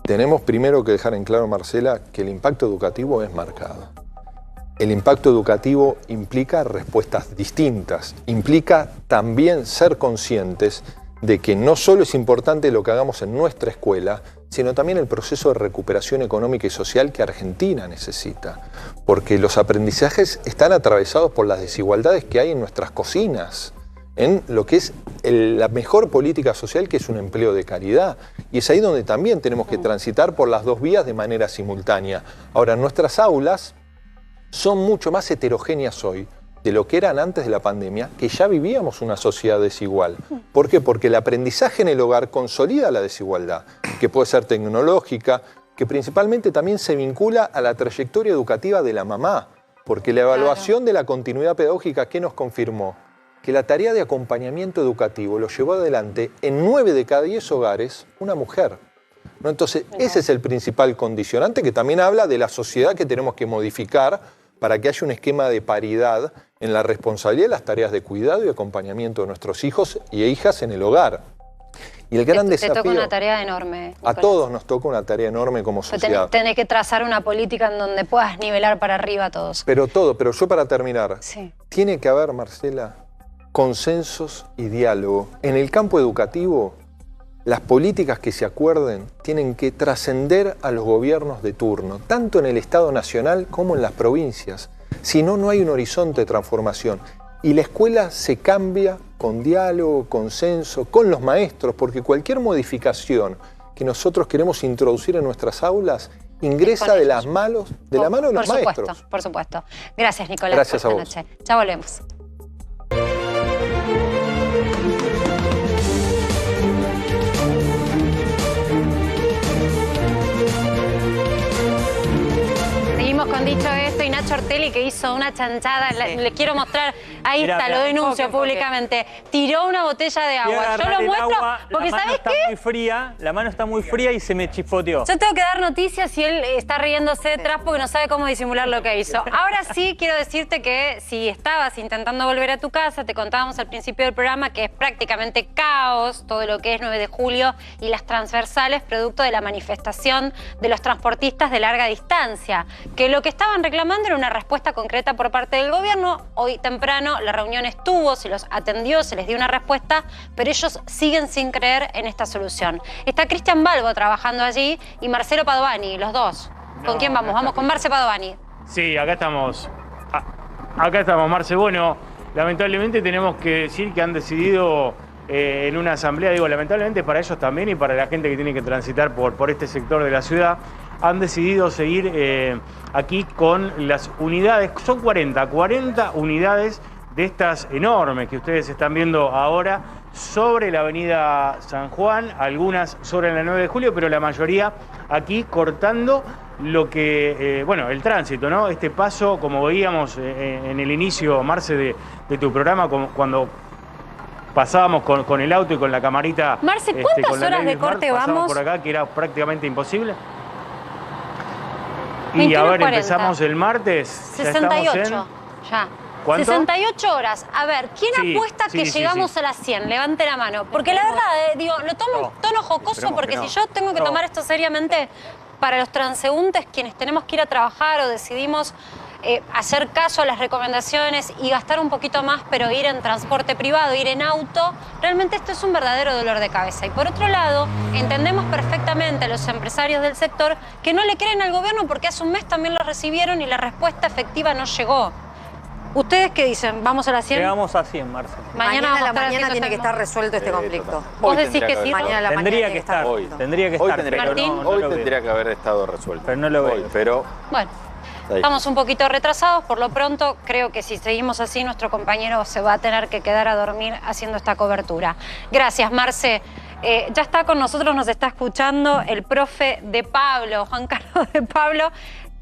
S10: Tenemos primero que dejar en claro, Marcela, que el impacto educativo es marcado. El impacto educativo implica respuestas distintas, implica también ser conscientes de que no solo es importante lo que hagamos en nuestra escuela, sino también el proceso de recuperación económica y social que Argentina necesita. Porque los aprendizajes están atravesados por las desigualdades que hay en nuestras cocinas, en lo que es la mejor política social, que es un empleo de calidad. Y es ahí donde también tenemos que transitar por las dos vías de manera simultánea. Ahora, nuestras aulas son mucho más heterogéneas hoy de lo que eran antes de la pandemia, que ya vivíamos una sociedad desigual. ¿Por qué? Porque el aprendizaje en el hogar consolida la desigualdad, que puede ser tecnológica, que principalmente también se vincula a la trayectoria educativa de la mamá, porque la evaluación de la continuidad pedagógica, ¿qué nos confirmó? Que la tarea de acompañamiento educativo lo llevó adelante en 9 de cada 10 hogares una mujer. ¿No? Entonces, ese es el principal condicionante, que también habla de la sociedad que tenemos que modificar para que haya un esquema de paridad en la responsabilidad de las tareas de cuidado y acompañamiento de nuestros hijos y hijas en el hogar. Y el gran desafío...
S1: Te toca una tarea enorme, Nicolás.
S10: A todos nos toca una tarea enorme como sociedad.
S1: Tenés que trazar una política en donde puedas nivelar para arriba a todos.
S10: Pero yo para terminar, tiene que haber, Marcela, consensos y diálogo. En el campo educativo, las políticas que se acuerden tienen que trascender a los gobiernos de turno, tanto en el Estado Nacional como en las provincias. Si no, no hay un horizonte de transformación. Y la escuela se cambia con diálogo, consenso, con los maestros, porque cualquier modificación que nosotros queremos introducir en nuestras aulas ingresa de la mano de los maestros.
S1: Por supuesto. Gracias, Nicolás.
S10: Gracias
S1: por
S10: a
S1: esta
S10: vos.
S1: noche. Ya volvemos. Con dicho esto, y Nacho Ortelli, que hizo una chanchada, le quiero mostrar, ahí está, lo denuncio públicamente. Tiró una botella de agua. Yo lo muestro porque, ¿sabés qué?
S4: Muy fría, la mano está muy fría y se me chispoteó.
S1: Yo tengo que dar noticias y él está riéndose detrás porque no sabe cómo disimular lo que hizo. Ahora sí quiero decirte que si estabas intentando volver a tu casa, te contábamos al principio del programa que es prácticamente caos todo lo que es 9 de julio y las transversales, producto de la manifestación de los transportistas de larga distancia, que lo que estaban reclamando era una respuesta concreta por parte del gobierno. Hoy temprano la reunión estuvo, se los atendió, se les dio una respuesta, pero ellos siguen sin creer en esta solución. Está Cristian Balbo trabajando allí y Marcelo Padovani, los dos. ¿Con quién vamos? Vamos con Marce Padovani.
S11: Sí, acá estamos. Acá estamos, Marce. Bueno, lamentablemente tenemos que decir que han decidido en una asamblea, digo, lamentablemente para ellos también y para la gente que tiene que transitar por este sector de la ciudad, han decidido seguir aquí con las unidades, son 40 unidades de estas enormes que ustedes están viendo ahora sobre la avenida San Juan, algunas sobre la 9 de julio, pero la mayoría aquí cortando lo que, bueno, el tránsito, ¿no? Este paso, como veíamos en el inicio, Marce, de tu programa, cuando pasábamos con el auto y con la camarita.
S1: Marce, ¿cuántas horas de corte vamos?
S11: Por acá, que era prácticamente imposible. Y a ver, empezamos el martes.
S1: 68, ya.
S11: ¿Cuánto?
S1: 68 horas. A ver, ¿quién apuesta que llegamos a las 100? Levante la mano. Porque la verdad, digo, lo tomo un tono jocoso porque si yo tengo que tomar esto seriamente, para los transeúntes, quienes tenemos que ir a trabajar o decidimos hacer caso a las recomendaciones y gastar un poquito más, pero ir en transporte privado, ir en auto, realmente esto es un verdadero dolor de cabeza. Y por otro lado, entendemos perfectamente a los empresarios del sector que no le creen al gobierno porque hace un mes también lo recibieron y la respuesta efectiva no llegó. ¿Ustedes qué dicen? ¿Vamos a la 100?
S4: Llegamos a 100, Marce.
S3: Mañana a la mañana tiene que estar resuelto este conflicto.
S1: ¿Vos decís que sí?
S3: Mañana a la mañana
S4: Tendría que estar.
S2: Hoy.
S4: Tendría que
S2: Hoy
S4: estar.
S2: tendría,
S1: Martín.
S2: hoy tendría que haber estado resuelto.
S4: Pero no lo veo.
S2: Hoy, pero
S1: Bueno,
S2: ahí.
S1: estamos un poquito retrasados. Por lo pronto, creo que si seguimos así, nuestro compañero se va a tener que quedar a dormir haciendo esta cobertura. Gracias, Marce. Ya está con nosotros, nos está escuchando el profe de Pablo, Juan Carlos de Pablo.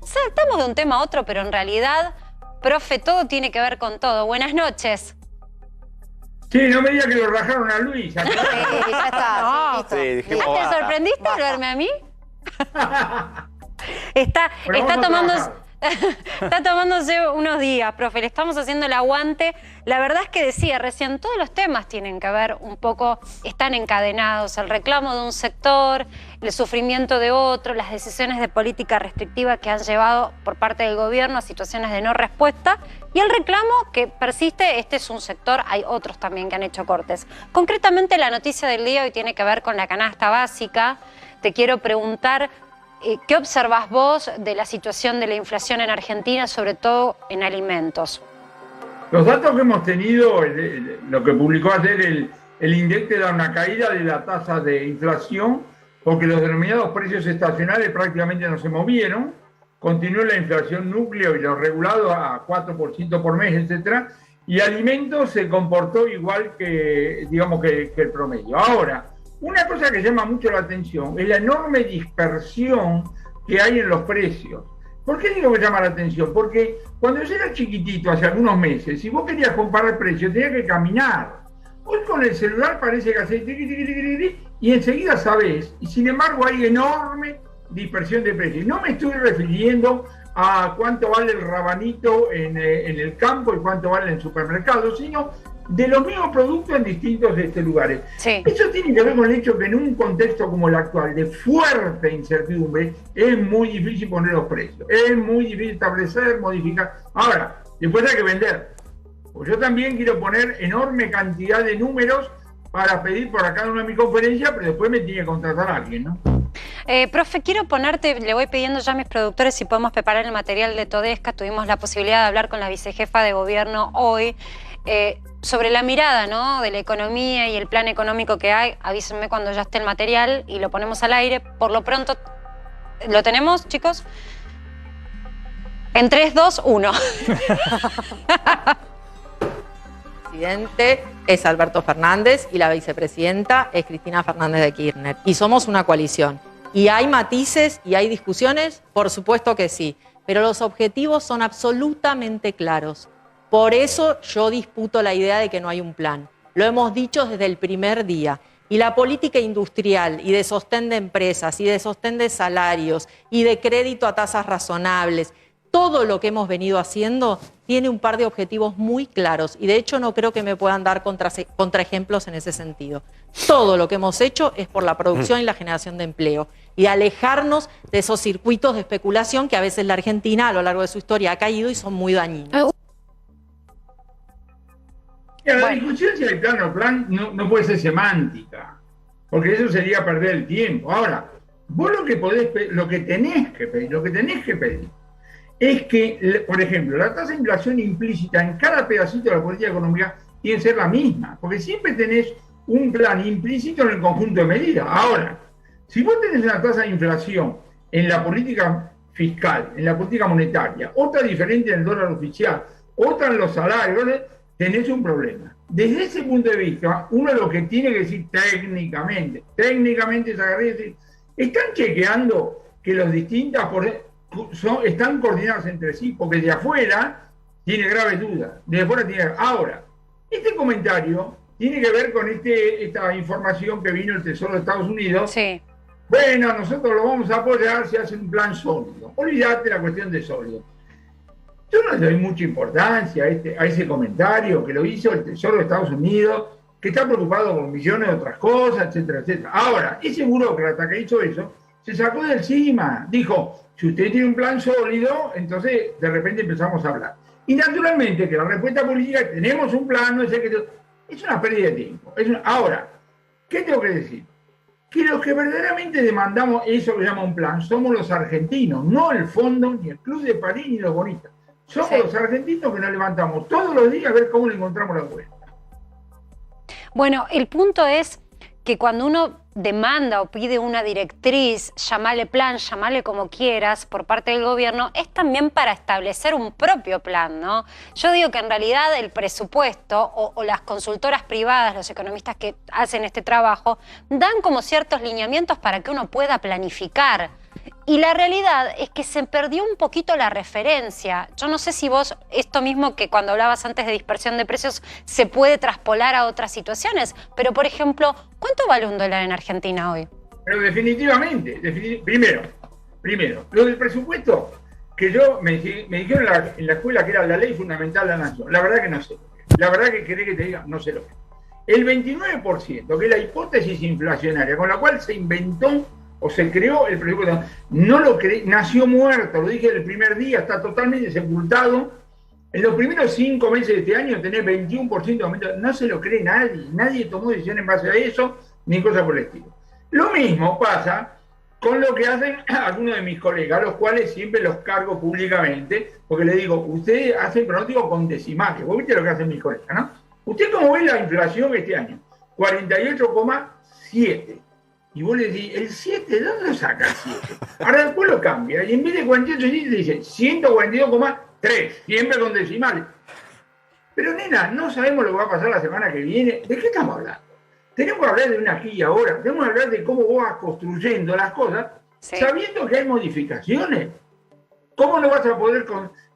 S1: Saltamos de un tema a otro, pero en realidad, profe, todo tiene que ver con todo. Buenas noches.
S12: Sí, no me diga que lo rajaron a Luis.
S3: Ya está.
S1: No.
S3: Listo.
S2: Sí, dijimos,
S1: ¿Te
S2: basta.
S1: sorprendiste al verme a mí? Está
S12: Pero vamos a
S1: tomándose...
S12: trabajar.
S1: Está tomándose unos días, profe, le estamos haciendo el aguante. La verdad es que decía recién, todos los temas tienen que ver un poco, están encadenados. El reclamo de un sector, el sufrimiento de otro, las decisiones de política restrictiva que han llevado por parte del gobierno a situaciones de no respuesta y el reclamo que persiste, este es un sector, hay otros también que han hecho cortes. Concretamente la noticia del día hoy tiene que ver con la canasta básica. Te quiero preguntar... ¿Qué observás vos de la situación de la inflación en Argentina, sobre todo en alimentos?
S12: Los datos que hemos tenido, lo que publicó ayer el INDEC, da una caída de la tasa de inflación porque los denominados precios estacionales prácticamente no se movieron. Continuó la inflación núcleo y lo regulado a 4% por mes, etcétera, y alimentos se comportó igual que, digamos, que el promedio. Ahora, una cosa que llama mucho la atención es la enorme dispersión que hay en los precios. ¿Por qué digo que llama la atención? Porque cuando yo era chiquitito, hace algunos meses, si vos querías comparar precios, tenías que caminar. Hoy con el celular parece que hace tiqui, tiqui, tiqui, tiqui, y enseguida sabés. Y sin embargo hay enorme dispersión de precios. No me estoy refiriendo a cuánto vale el rabanito en el campo y cuánto vale en el supermercado, sino de los mismos productos en distintos lugares.
S1: Sí.
S12: Eso tiene que ver con el hecho que en un contexto como el actual, de fuerte incertidumbre, es muy difícil poner los precios, es muy difícil establecer, modificar. Ahora, después hay que vender. Pues yo también quiero poner enorme cantidad de números para pedir por acá en una de mis conferencias, pero después me tiene que contratar a alguien, ¿no?
S1: Profe, quiero ponerte, le voy pidiendo ya a mis productores si podemos preparar el material de Todesca. Tuvimos la posibilidad de hablar con la vicejefa de gobierno hoy sobre la mirada, ¿no?, de la economía y el plan económico que hay. Avísenme cuando ya esté el material y lo ponemos al aire. Por lo pronto, ¿lo tenemos, chicos? En 3, 2, 1.
S13: El presidente es Alberto Fernández y la vicepresidenta es Cristina Fernández de Kirchner. Y somos una coalición. ¿Y hay matices y hay discusiones? Por supuesto que sí. Pero los objetivos son absolutamente claros. Por eso yo disputo la idea de que no hay un plan. Lo hemos dicho desde el primer día. Y la política industrial y de sostén de empresas y de sostén de salarios y de crédito a tasas razonables, todo lo que hemos venido haciendo tiene un par de objetivos muy claros y de hecho no creo que me puedan dar contraejemplos en ese sentido. Todo lo que hemos hecho es por la producción y la generación de empleo y alejarnos de esos circuitos de especulación que a veces la Argentina a lo largo de su historia ha caído y son muy dañinos.
S12: La discusión si hay plan o plan no puede ser semántica, porque eso sería perder el tiempo. Ahora, vos lo que tenés que pedir es que, por ejemplo, la tasa de inflación implícita en cada pedacito de la política económica tiene que ser la misma, porque siempre tenés un plan implícito en el conjunto de medidas. Ahora, si vos tenés una tasa de inflación en la política fiscal, en la política monetaria, otra diferente en el dólar oficial, otra en los salarios, tenés un problema. Desde ese punto de vista, uno lo que tiene que decir técnicamente es agarrar y decir, están chequeando que los distintas están coordinadas entre sí, porque de afuera tiene graves dudas, de afuera tiene. Ahora, este comentario tiene que ver con esta información que vino del Tesoro de Estados Unidos.
S1: Sí.
S12: Bueno, nosotros lo vamos a apoyar si hacen un plan sólido. Olvídate la cuestión de sólido. Yo no le doy mucha importancia a ese comentario que lo hizo el Tesoro de Estados Unidos, que está preocupado por millones de otras cosas, etcétera, etcétera. Ahora, ese burócrata que hizo eso se sacó de encima. Dijo, si usted tiene un plan sólido, entonces de repente empezamos a hablar. Y naturalmente que la respuesta política es, tenemos un plan, no es que es una pérdida de tiempo. Ahora, ¿qué tengo que decir? Que los que verdaderamente demandamos eso que se llama un plan somos los argentinos, no el fondo, ni el Club de París, ni los bonistas. Somos los argentinos que nos levantamos todos los días a ver cómo le encontramos la vuelta.
S1: Bueno, el punto es que cuando uno demanda o pide una directriz, llamale plan, llamale como quieras, por parte del gobierno, es también para establecer un propio plan, ¿no? Yo digo que en realidad el presupuesto o las consultoras privadas, los economistas que hacen este trabajo, dan como ciertos lineamientos para que uno pueda planificar. Y la realidad es que se perdió un poquito la referencia. Yo no sé si vos, esto mismo que cuando hablabas antes de dispersión de precios, se puede traspolar a otras situaciones. Pero, por ejemplo, ¿cuánto vale un dólar en Argentina hoy?
S12: Pero definitivamente, primero, lo del presupuesto, que me dijeron en la escuela que era la ley fundamental de la nación. La verdad que no sé. La verdad que querés que te diga, no sé lo que es. El 29%, que es la hipótesis inflacionaria, con la cual se inventó o se creó el presupuesto, no lo creí, nació muerto, lo dije el primer día, está totalmente sepultado. En los primeros 5 meses de este año tenés 21% de aumento, no se lo cree nadie tomó decisión en base a eso, ni cosa por el estilo. Lo mismo pasa con lo que hacen algunos de mis colegas, los cuales siempre los cargo públicamente, porque les digo, ustedes hacen pronóstico con decimales, vos viste lo que hacen mis colegas, ¿no? ¿Usted cómo ve la inflación este año? 48,7%. Y vos le decís, ¿el 7? ¿De dónde lo saca el 7? Ahora después lo cambia. Y en vez de 48, te dice 142,3. Siempre con decimales. Pero nena, no sabemos lo que va a pasar la semana que viene. ¿De qué estamos hablando? Tenemos que hablar de una aquí y ahora. Tenemos que hablar de cómo vos vas construyendo las cosas, sabiendo que hay modificaciones. ¿Cómo no vas a poder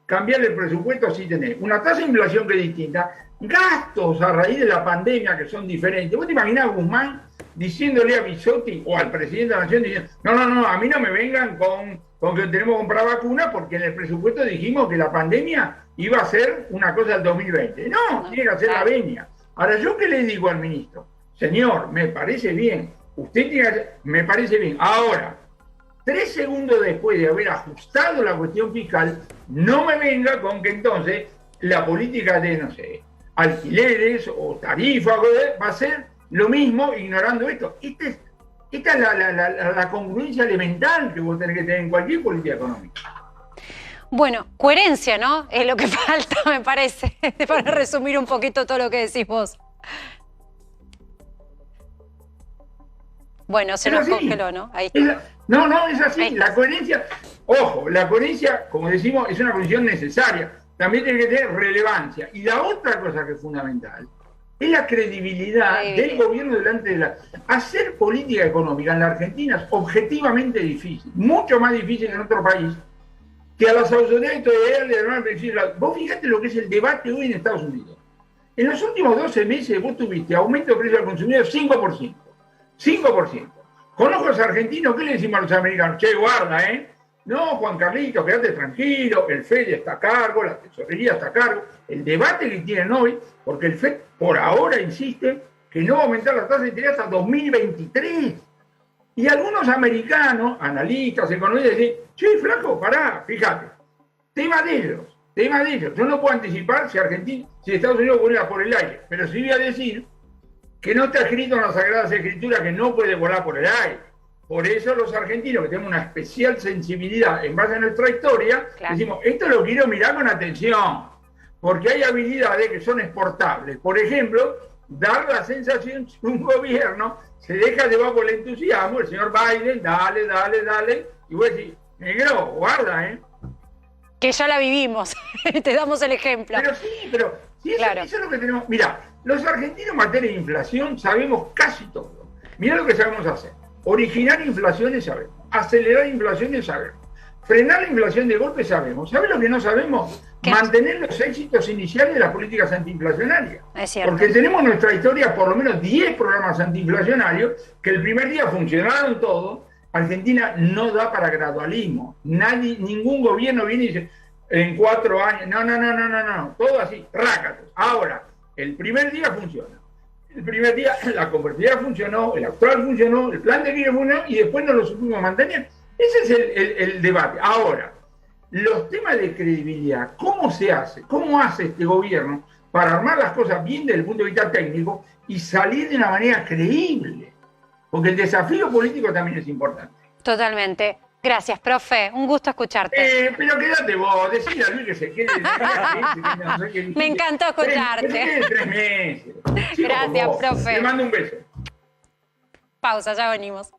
S12: cambiar el presupuesto si tenés una tasa de inflación que es distinta, gastos a raíz de la pandemia que son diferentes? ¿Vos te imaginás a Guzmán diciéndole a Bisotti o al presidente de la Nación diciendo, no, a mí no me vengan con que tenemos que comprar vacunas porque en el presupuesto dijimos que la pandemia iba a ser una cosa del 2020? No, tiene que hacer la venia. Ahora, ¿yo qué le digo al ministro? Señor, me parece bien, usted tiene que hacer, me parece bien. Ahora, 3 segundos después de haber ajustado la cuestión fiscal, no me venga con que entonces la política de, no sé, alquileres o tarifas va a ser lo mismo ignorando esto. Esta es la congruencia elemental que vos tenés que tener en cualquier política económica.
S1: Bueno, coherencia, ¿no? Es lo que falta, me parece, para resumir un poquito todo lo que decís vos. Bueno, se nos congeló, ¿no? Ahí está.
S12: No, es así. La coherencia, ojo, la coherencia, como decimos, es una condición necesaria. También tiene que tener relevancia. Y la otra cosa que es fundamental es la credibilidad del gobierno delante de la... Hacer política económica en la Argentina es objetivamente difícil, mucho más difícil que en otro país, que a las autoridades le van a decir... Vos fíjate lo que es el debate hoy en Estados Unidos. En los últimos 12 meses vos tuviste aumento de precio al consumidor 5%. 5%. Con ojos argentinos, ¿qué le decimos a los americanos? Che, guarda, ¿eh? No, Juan Carlitos, quédate tranquilo, el FED está a cargo, la tesorería está a cargo. El debate que tienen hoy, porque el FED por ahora insiste que no va a aumentar la tasa de interés hasta 2023. Y algunos americanos, analistas, economistas, dicen, che, flaco, pará, fíjate. Tema de ellos. Yo no puedo anticipar si Estados Unidos vuela por el aire, pero sí voy a decir que no está escrito en las Sagradas Escrituras que no puede volar por el aire. Por eso los argentinos, que tenemos una especial sensibilidad en base a nuestra historia, decimos, esto lo quiero mirar con atención, porque hay habilidades que son exportables. Por ejemplo, dar la sensación que un gobierno se deja llevar por el entusiasmo, el señor Biden, dale, y vos decís, negro, guarda, ¿eh?
S1: Que ya la vivimos, te damos el ejemplo.
S12: Pero sí, eso es lo que tenemos. Mirá, los argentinos en materia de inflación sabemos casi todo. Mirá lo que sabemos hacer. Originar inflaciones sabemos, acelerar inflaciones sabemos, frenar la inflación de golpe sabemos. ¿Sabes lo que no sabemos? Mantener los éxitos iniciales de las políticas antiinflacionarias.
S1: Es cierto.
S12: Porque tenemos en nuestra historia por lo menos 10 programas antiinflacionarios que el primer día funcionaron todos. Argentina no da para gradualismo. Ningún gobierno viene y dice en 4 años, no, todo así, rácatos. Ahora, el primer día funciona. El primer día la convertibilidad funcionó, el actual funcionó, el plan de vida funcionó y después no lo supimos mantener. Ese es el debate. Ahora, los temas de credibilidad, ¿cómo se hace? ¿Cómo hace este gobierno para armar las cosas bien desde el punto de vista técnico y salir de una manera creíble? Porque el desafío político también es importante.
S1: Totalmente. Gracias, profe. Un gusto escucharte.
S12: Pero quédate vos, decile a Luis que se quede.
S1: Me encantó escucharte.
S12: Tiene 3 meses.
S1: Gracias, profe.
S12: Le mando un beso.
S1: Pausa, ya venimos.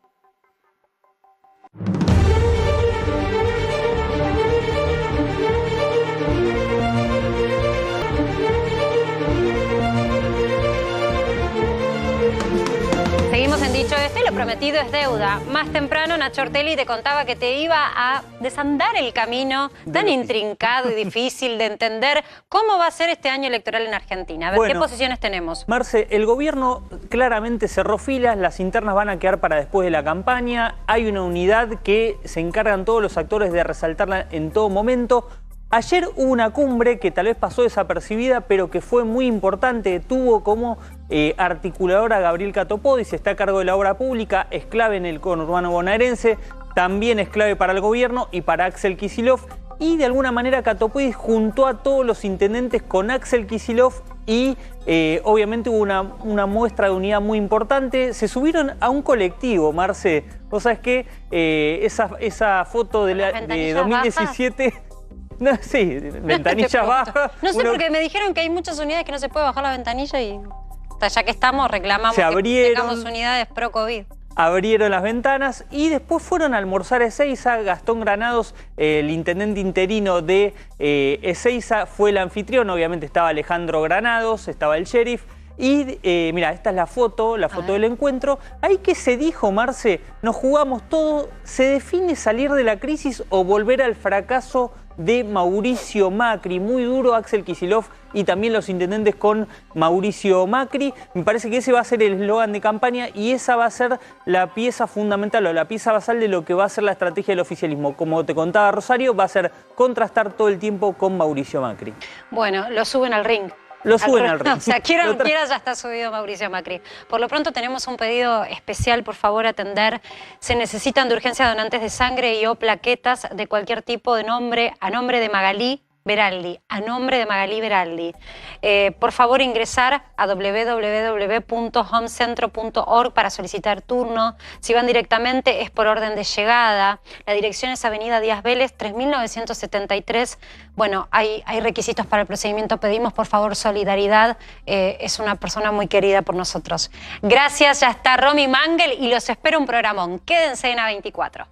S1: Seguimos en Dicho Esto y lo prometido es deuda. Más temprano Nacho Ortelli te contaba que te iba a desandar el camino tan intrincado y difícil de entender cómo va a ser este año electoral en Argentina. A ver, ¿qué posiciones tenemos?
S4: Marce, el gobierno claramente cerró filas, las internas van a quedar para después de la campaña, hay una unidad que se encargan todos los actores de resaltarla en todo momento. Ayer hubo una cumbre que tal vez pasó desapercibida, pero que fue muy importante. Tuvo como articulador a Gabriel Catopodis, está a cargo de la obra pública, es clave en el conurbano bonaerense, también es clave para el gobierno y para Axel Kicillof. Y de alguna manera Catopodis juntó a todos los intendentes con Axel Kicillof y obviamente hubo una muestra de unidad muy importante. Se subieron a un colectivo, Marce. Vos sabés que esa foto de 2017...
S1: Bajas.
S4: No, sí, ventanillas bajas.
S1: No sé, porque me dijeron que hay muchas unidades que no se puede bajar la ventanilla y ya que estamos reclamamos que tengamos unidades pro COVID.
S4: Abrieron las ventanas y después fueron a almorzar a Ezeiza. Gastón Granados, el intendente interino de Ezeiza, fue el anfitrión. Obviamente estaba Alejandro Granados, estaba el sheriff. Y mira, esta es la foto del encuentro. Ahí que se dijo, Marce, nos jugamos todo, se define salir de la crisis o volver al fracaso de Mauricio Macri. Muy duro Axel Kicillof y también los intendentes con Mauricio Macri. Me parece que ese va a ser el eslogan de campaña y esa va a ser la pieza fundamental o la pieza basal de lo que va a ser la estrategia del oficialismo. Como te contaba Rosario, va a ser contrastar todo el tiempo con Mauricio Macri.
S1: Bueno, lo suben al ring.
S4: Lo suben al ring.
S1: O sea, quiera o no quiera, ya está subido Mauricio Macri. Por lo pronto tenemos un pedido especial, por favor, atender. Se necesitan de urgencia donantes de sangre y o plaquetas de cualquier tipo de nombre, a nombre de Magalí Beraldi, a nombre de Magalí Beraldi. Por favor, ingresar a www.homecentro.org para solicitar turno. Si van directamente es por orden de llegada. La dirección es Avenida Díaz Vélez, 3973. Bueno, hay requisitos para el procedimiento. Pedimos, por favor, solidaridad. Es una persona muy querida por nosotros. Gracias, ya está Romy Mangel y los espero un programón. Quédense en A24.